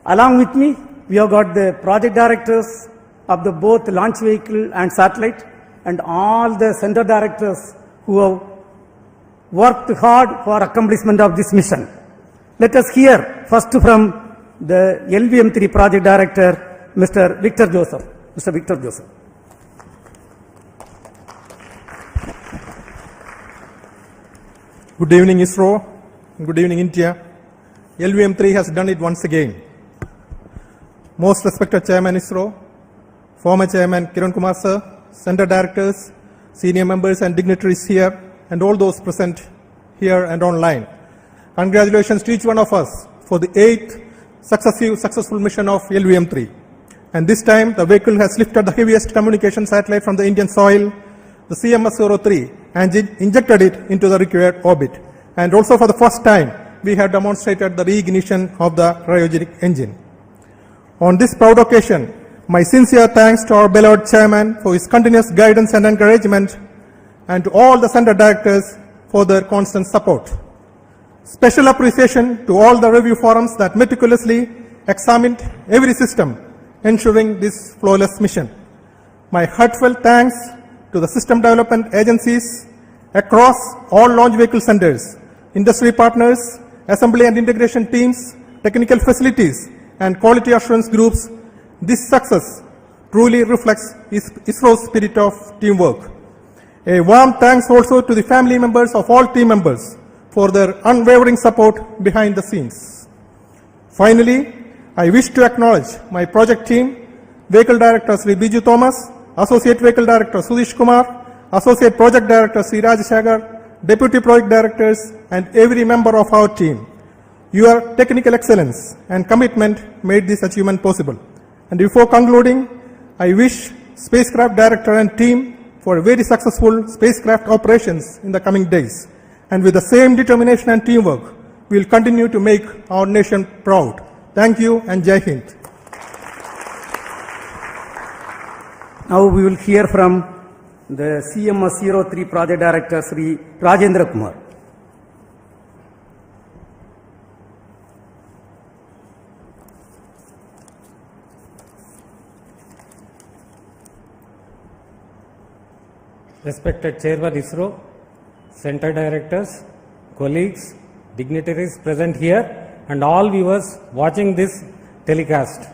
along with me, we have got the project directors of the both launch vehicle and satellite and all the center directors who have worked hard for accomplishment of this mission. Let us hear first from the LVM3 project director, Mr. Victor Joseph. Mr. Victor Joseph. Good evening, ISRO. Good evening, India. LVM3 has done it once again. Most respected Chairman ISRO, former Chairman Kiran Kumar sir, Center Directors, senior members and dignitaries here, and all those present here and online. Congratulations to each one of us for the 8th successful mission of LVM3. And this time, the vehicle has lifted the heaviest communication satellite from the Indian soil, the CMS-03, and injected it into the required orbit. And also for the first time, we have demonstrated the reignition of the cryogenic engine. On this proud occasion, My sincere thanks to our beloved chairman for his continuous guidance and encouragement, and to all the center directors for their constant support. Special appreciation to all the review forums that meticulously examined every system, ensuring this flawless mission. My heartfelt thanks to the system development agencies across all launch vehicle centers, industry partners, assembly and integration teams, technical facilities, and quality assurance groups. This success truly reflects ISRO's spirit of teamwork. A warm thanks also to the family members of all team members for their unwavering support behind the scenes. Finally, I wish to acknowledge my project team, Vehicle Director Sri Biju Thomas, Associate Vehicle Director Sudish Kumar, Associate Project Director Sri Raj Shagar, Deputy Project Directors, and every member of our team. Your technical excellence and commitment made this achievement possible. And before concluding, I wish Spacecraft Director and team for very successful spacecraft operations in the coming days. And with the same determination and teamwork, we will continue to make our nation proud. Thank you and Jai Hind. Now we will hear from the CMS-03 Project Director Sri Rajendra Kumar. Respected Chairman ISRO, Center Directors, colleagues, dignitaries present here, and all viewers watching this telecast.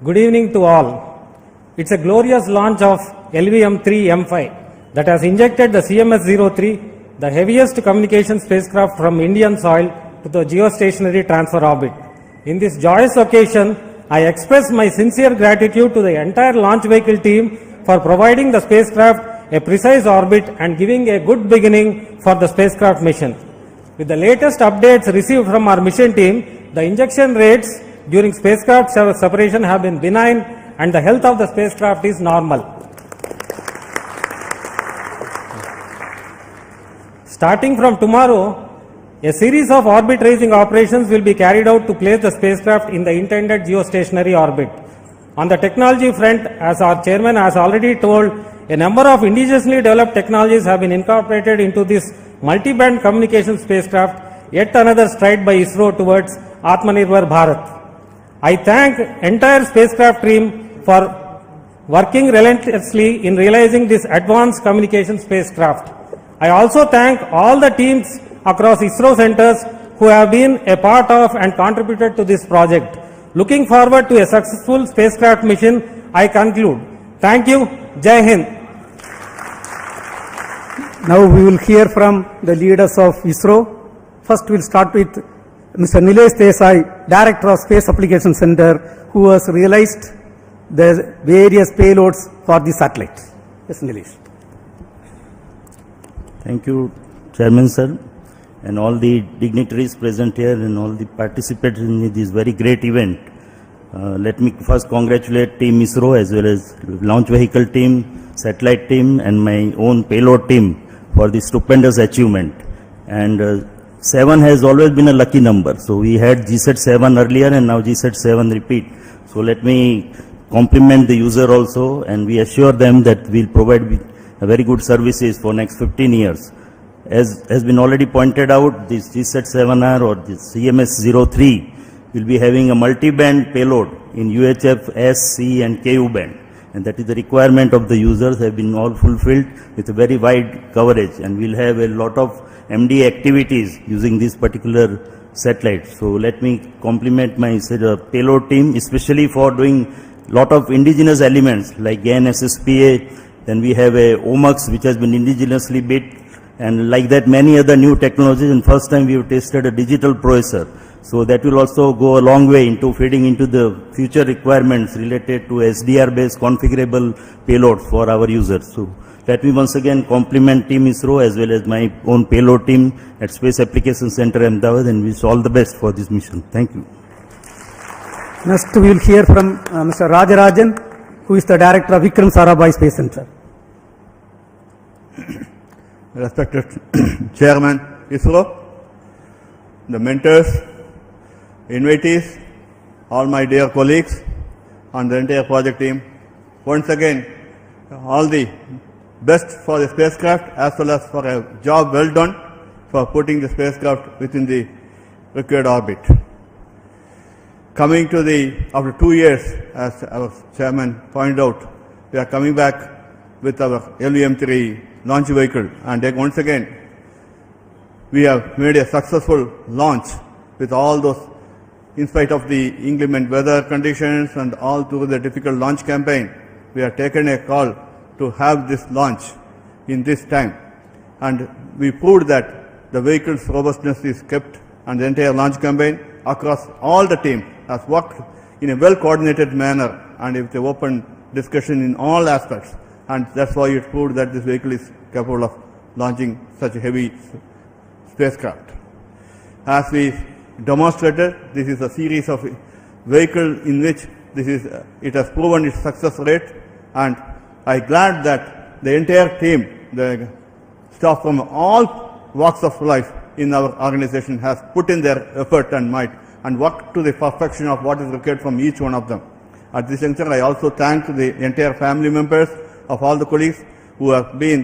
Good evening to all. It's a glorious launch of LVM3-M5 that has injected the CMS-03, the heaviest communication spacecraft from Indian soil, to the geostationary transfer orbit. In this joyous occasion, I express my sincere gratitude to the entire launch vehicle team for providing the spacecraft a precise orbit and giving a good beginning for the spacecraft mission. With the latest updates received from our mission team, the injection rates during spacecraft separation have been benign and the health of the spacecraft is normal. Starting from tomorrow, a series of orbit raising operations will be carried out to place the spacecraft in the intended geostationary orbit. On the technology front, as our chairman has already told, a number of indigenously developed technologies have been incorporated into this multi-band communication spacecraft, yet another stride by ISRO towards Atmanirbhar Bharat. I thank entire spacecraft team for working relentlessly in realizing this advanced communication spacecraft. I also thank all the teams across ISRO centers who have been a part of and contributed to this project. Looking forward to a successful spacecraft mission, I conclude. Thank you. Jai Hind. Now we will hear from the leaders of ISRO. First we will start with Mr. Nilesh Desai, Director of Space Application Center, who has realized the various payloads for the satellite. Yes, Nilesh. Thank you, Chairman Sir, and all the dignitaries present here and all the participants in this very great event. Let me first congratulate Team ISRO as well as launch vehicle team, satellite team, and my own payload team for this stupendous achievement. And 7 has always been a lucky number. So we had GSAT 7 earlier and now GSAT 7 repeat. So let me compliment the user also, and we assure them that we'll provide a very good services for next 15 years. As has been already pointed out, this GSAT 7R or this CMS-03 will be having a multi-band payload in UHF, S, C and KU band. And that is the requirement of the users, have been all fulfilled with a very wide coverage, and we'll have a lot of MD activities using this particular satellite. So let me compliment my payload team, especially for doing lot of indigenous elements like GAN SSPA. Then we have a OMUX which has been indigenously built, and like that many other new technologies. And first time we have tested a digital processor. So that will also go a long way into feeding into the future requirements related to SDR based configurable payloads for our users. So let me once again compliment Team ISRO as well as my own payload team at Space Application Center Ahmedabad, and wish all the best for this mission. Thank you. Next we will hear from Mr. Rajarajan, who is the Director of Vikram Sarabhai Space Center. Respected Chairman ISRO, the mentors, invitees, all my dear colleagues and the entire project team, once again all the best for the spacecraft as well as for a job well done for putting the spacecraft within the required orbit. Coming to after 2 years, as our chairman pointed out, we are coming back with our LVM3 launch vehicle, and then once again we have made a successful launch with all those, in spite of the inclement weather conditions and all through the difficult launch campaign. We have taken a call to have this launch in this time, and we proved that the vehicle's robustness is kept, and the entire launch campaign across all the team has worked in a well coordinated manner and with an open discussion in all aspects, and that's why it proved that this vehicle is capable of launching such a heavy spacecraft. As we demonstrated, this is a series of vehicles in which it has proven its success rate, and I'm glad that the entire team, the staff from all walks of life in our organization has put in their effort and might and worked to the perfection of what is required from each one of them. At this juncture, I also thank the entire family members of all the colleagues who have been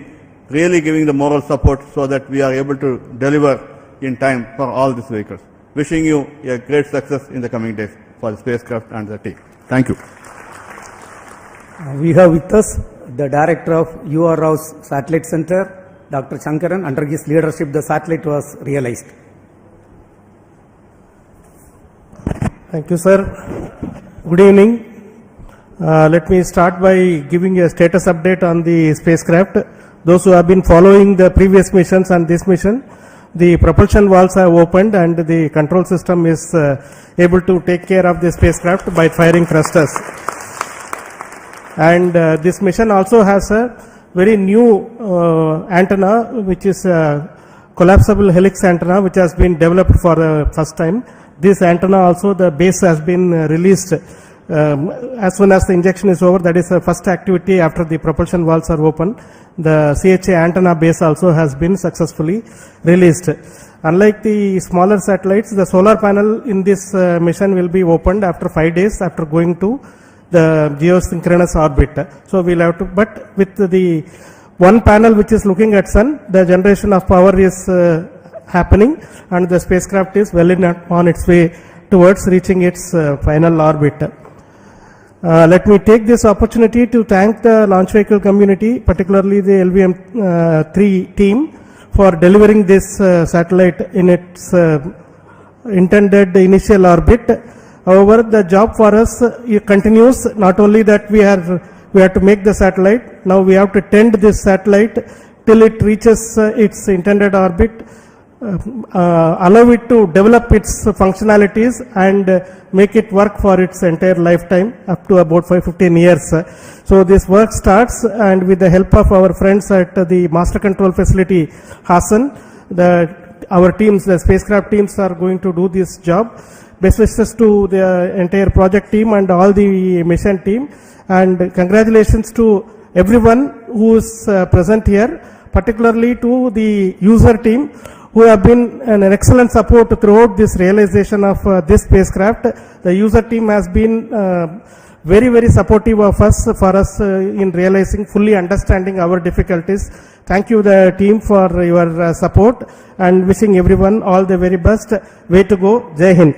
really giving the moral support so that we are able to deliver in time for all these vehicles. Wishing you a great success in the coming days for the spacecraft and the team. Thank you. We have with us the director of U.R. Rao's Satellite Center, Dr. Shankaran. Under his leadership, the satellite was realized. Thank you, sir. Good evening. Let me start by giving a status update on the spacecraft. Those who have been following the previous missions and this mission, the propulsion valves have opened and the control system is able to take care of the spacecraft by firing thrusters. And this mission also has a very new antenna, which is a collapsible helix antenna, which has been developed for the first time. This antenna also, the base has been released as soon as the injection is over. That is the first activity after the propulsion valves are open. The CHA antenna base also has been successfully released. Unlike the smaller satellites, the solar panel in this mission will be opened after 5 days after going to the geosynchronous orbit. So we'll have to, but with the one panel which is looking at sun, the generation of power is happening and the spacecraft is well on its way towards reaching its final orbit. Let me take this opportunity to thank the launch vehicle community, particularly the LVM3 team, for delivering this satellite in its intended initial orbit. However, the job for us continues. Not only that we have to make the satellite, now we have to tend this satellite till it reaches its intended orbit, allow it to develop its functionalities and make it work for its entire lifetime up to about 15 years. So this work starts, and with the help of our friends at the master control facility Hassan, our teams, the spacecraft teams, are going to do this job. Best wishes to the entire project team and all the mission team, and congratulations to everyone who is present here, particularly to the user team who have been an excellent support throughout this realization of this spacecraft. The user team has been very, very supportive of us, for us in realizing, fully understanding our difficulties. Thank you, the team, for your support, and wishing everyone all the very best. Way to go. Jai Hind.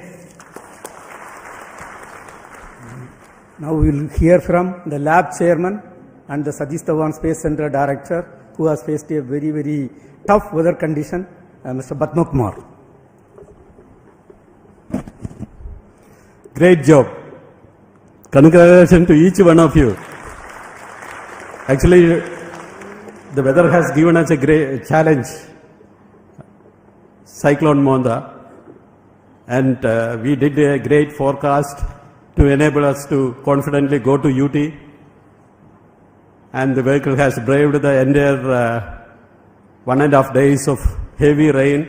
Now we will hear from the lab chairman and the Satish Dhawan Space Center director, who has faced a very, very tough weather condition, Mr. Padma Kumar. Great job. Congratulations to each one of you. Actually, the weather has given us a great challenge, Cyclone Mondra, and we did a great forecast to enable us to confidently go to UT, and the vehicle has braved the entire 1.5 days of heavy rain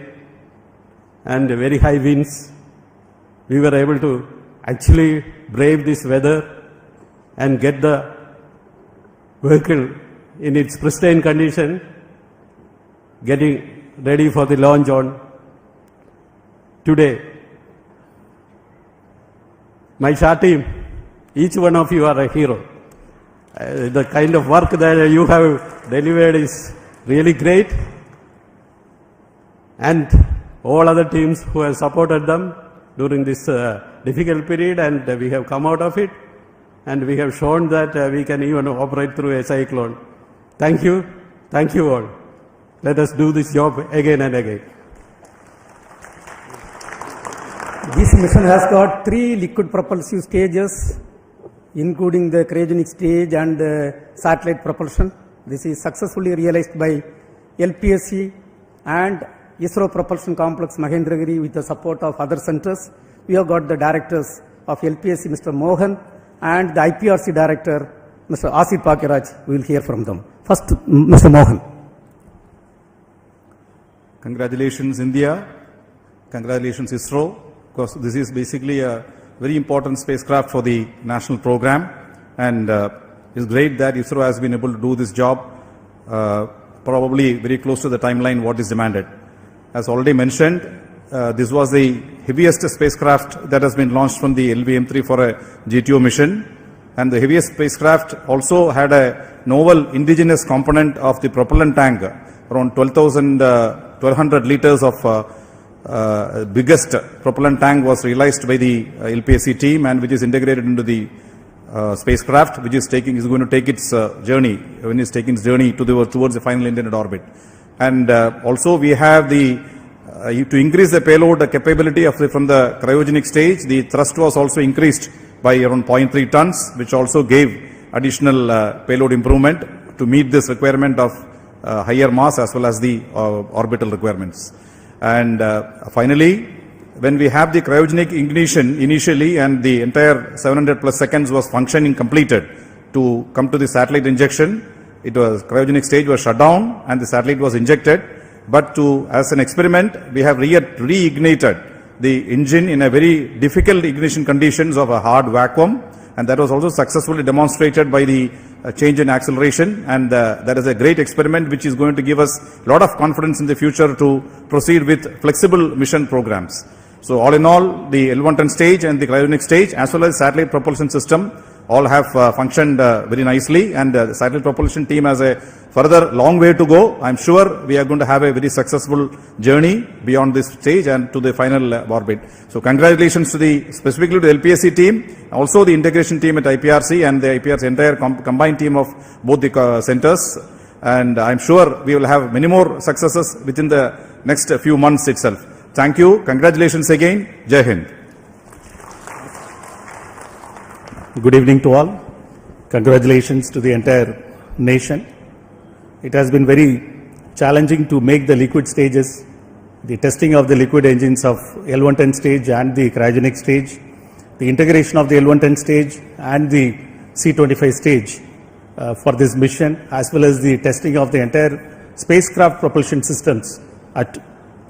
and very high winds. We were able to actually brave this weather and get the vehicle in its pristine condition, getting ready for the launch on today. My SHAR team, each one of you are a hero. The kind of work that you have delivered is really great. And all other teams who have supported them during this difficult period, and we have come out of it, and we have shown that we can even operate through a cyclone. Thank you. Thank you all. Let us do this job again and again. This mission has got 3 liquid propulsive stages, including the cryogenic stage and satellite propulsion. This is successfully realized by LPSC and ISRO Propulsion Complex Mahendragiri with the support of other centers. We have got the directors of LPSC, Mr. Mohan, and the IPRC director, Mr. Asif Pakiraj. We will hear from them. First, Mr. Mohan. Congratulations, India. Congratulations, ISRO. Because this is basically a very important spacecraft for the national program, and it's great that ISRO has been able to do this job probably very close to the timeline what is demanded. As already mentioned, this was the heaviest spacecraft that has been launched from the LVM3 for a GTO mission, and the heaviest spacecraft also had a novel indigenous component of the propellant tank, around 1200 liters of biggest propellant tank was realized by the LPSC team, and which is integrated into the spacecraft, which is going to take its journey towards the final intended orbit. And also we have the to increase the payload capability from the cryogenic stage. The thrust was also increased by around 0.3 tons, which also gave additional payload improvement to meet this requirement of higher mass as well as the orbital requirements. And finally, when we have the cryogenic ignition initially, and the entire 700 plus seconds was functioning completed to come to the satellite injection, cryogenic stage was shut down and the satellite was injected. But as an experiment, we have reignited the engine in a very difficult ignition conditions of a hard vacuum, and that was also successfully demonstrated by the change in acceleration, and that is a great experiment which is going to give us a lot of confidence in the future to proceed with flexible mission programs. So all in all, the L110 stage and the cryogenic stage as well as satellite propulsion system all have functioned very nicely, and the satellite propulsion team has a further long way to go. I'm sure we are going to have a very successful journey beyond this stage and to the final orbit. So congratulations to specifically to the LPSC team, also the integration team at IPRC and the IPRC entire combined team of both the centers. And I'm sure we will have many more successes within the next few months itself. Thank you. Congratulations again. Jai Hind. Good evening to all. Congratulations to the entire nation. It has been very challenging to make the liquid stages, the testing of the liquid engines of L110 stage and the cryogenic stage, the integration of the L110 stage and the C25 stage for this mission, as well as the testing of the entire spacecraft propulsion systems at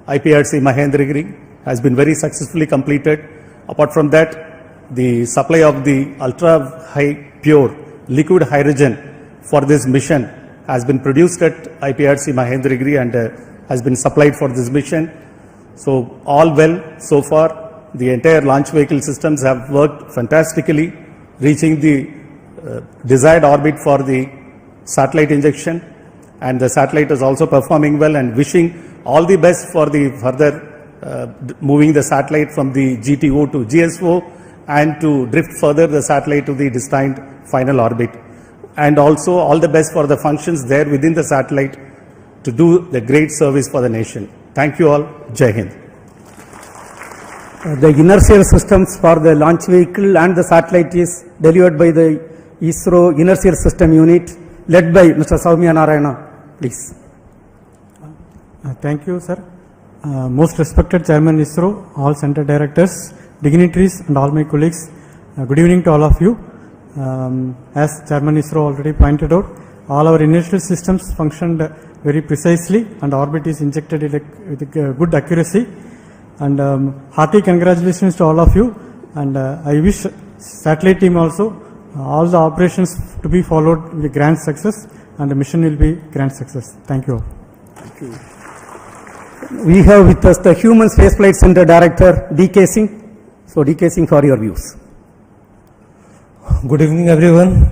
IPRC Mahendragiri has been very successfully completed. Apart from that, the supply of the ultra high pure liquid hydrogen for this mission has been produced at IPRC Mahendragiri and has been supplied for this mission. So all well so far. The entire launch vehicle systems have worked fantastically, reaching the desired orbit for the satellite injection, and the satellite is also performing well, and wishing all the best for the further moving the satellite from the GTO to GSO and to drift further the satellite to the destined final orbit. And also all the best for the functions there within the satellite to do the great service for the nation. Thank you all. Jai Hind. The inertial systems for the launch vehicle and the satellite is delivered by the ISRO inertial system unit led by Mr. Soumya Narayana. Please. Thank you, sir. Most respected Chairman ISRO, all center directors, dignitaries and all my colleagues, good evening to all of you. As Chairman ISRO already pointed out, all our inertial systems functioned very precisely and orbit is injected with good accuracy. And hearty congratulations to all of you, and I wish satellite team also all the operations to be followed with grand success, and the mission will be grand success. Thank you all. Thank you. We have with us the Human Spaceflight Center Director D.K. Singh. So D.K. Singh, for your views. Good evening everyone.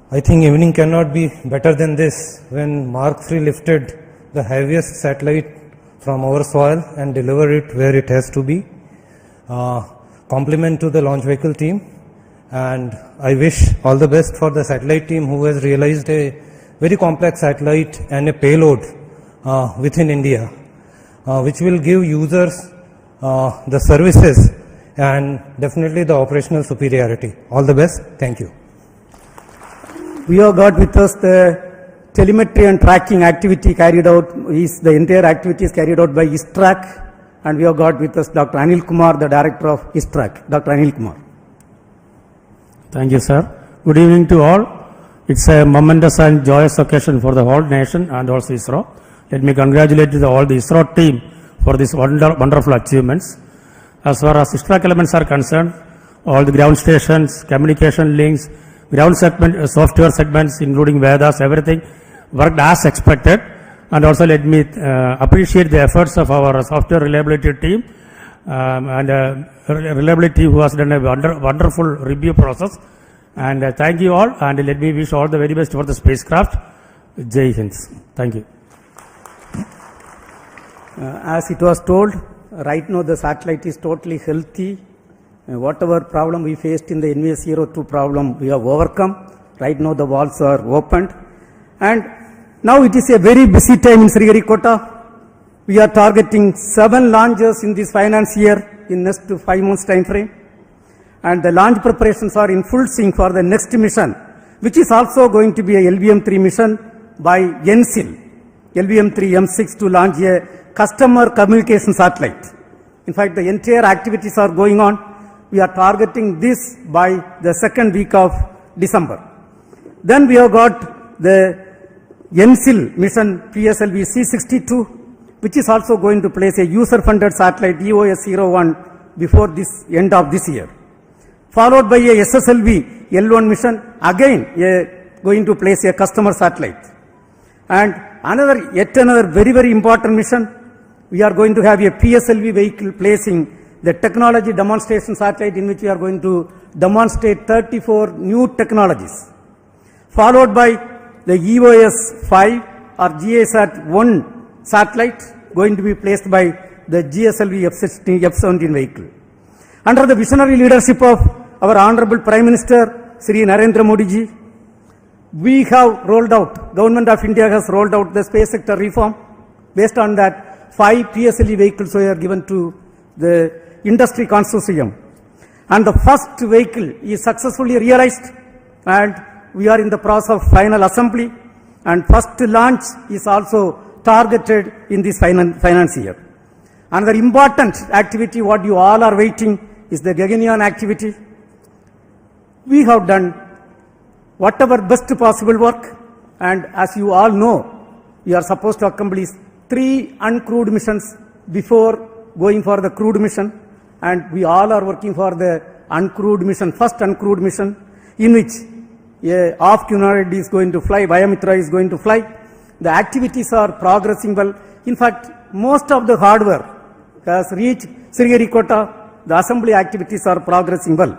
I think evening cannot be better than this when Mark III lifted the heaviest satellite from our soil and delivered it where it has to be. Compliment to the launch vehicle team, and I wish all the best for the satellite team who has realized a very complex satellite and a payload within India, which will give users the services and definitely the operational superiority. All the best. Thank you. We have got with us the telemetry and tracking activity carried out, the entire activity is carried out by ISTRAC, and we have got with us Dr. Anil Kumar, the director of ISTRAC. Dr. Anil Kumar. Thank you, sir. Good evening to all. It's a momentous and joyous occasion for the whole nation and also ISRO. Let me congratulate all the ISRO team for these wonderful achievements. As far as ISTRAC elements are concerned, all the ground stations, communication links, ground segment, software segments, including Vedas, everything worked as expected. And also let me appreciate the efforts of our software reliability team and reliability who has done a wonderful review process. And thank you all, and let me wish all the very best for the spacecraft. Jai Hind. Thank you. As it was told, right now the satellite is totally healthy. Whatever problem we faced in the NVS-02 problem, we have overcome. Right now the valves are opened. And now it is a very busy time in Srihari, Kota. We are targeting 7 launches in this finance year in next 5 months time frame. And the launch preparations are in full swing for the next mission, which is also going to be a LVM3 mission by AKHIL, LVM3-M5 to launch a customer communication satellite. In fact, the entire activities are going on. We are targeting this by the second week of December. Then we have got the AKHIL mission PSLV C62, which is also going to place a user-funded satellite EOS-01 before this end of this year. Followed by a SSLV L1 mission, again going to place a customer satellite. And yet another very important mission, we are going to have a PSLV vehicle placing the technology demonstration satellite in which we are going to demonstrate 34 new technologies. Followed by the EOS-5 or GASAT-1 satellite going to be placed by the GSLV F-17 vehicle. Under the visionary leadership of our Honorable Prime Minister Sri Narendra Modi ji, we have rolled out, Government of India has rolled out the space sector reform. Based on that, 5 PSLV vehicles were given to the industry consortium. And the first vehicle is successfully realized, and we are in the process of final assembly, and first launch is also targeted in this finance year. Another important activity what you all are waiting is the Gaganyaan activity. We have done whatever best possible work, and as you all know, we are supposed to accomplish 3 uncrewed missions before going for the crewed mission, and we all are working for the uncrewed mission, first uncrewed mission, in which a half-humanoid is going to fly, LVM3 is going to fly. The activities are progressing well. In fact, most of the hardware has reached Srihari, Kota. The assembly activities are progressing well.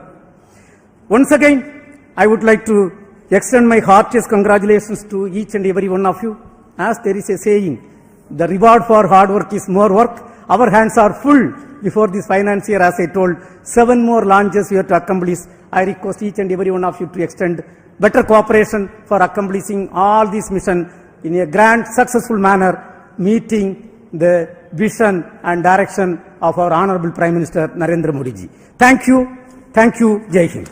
Once again, I would like to extend my heartiest congratulations to each and every one of you. As there is a saying, the reward for hard work is more work. Our hands are full before this finance year. As I told, 7 more launches we have to accomplish. I request each and every one of you to extend better cooperation for accomplishing all these missions in a grand, successful manner, meeting the vision and direction of our Honorable Prime Minister Narendra Modi ji. Thank you. Thank you. Jai Hind.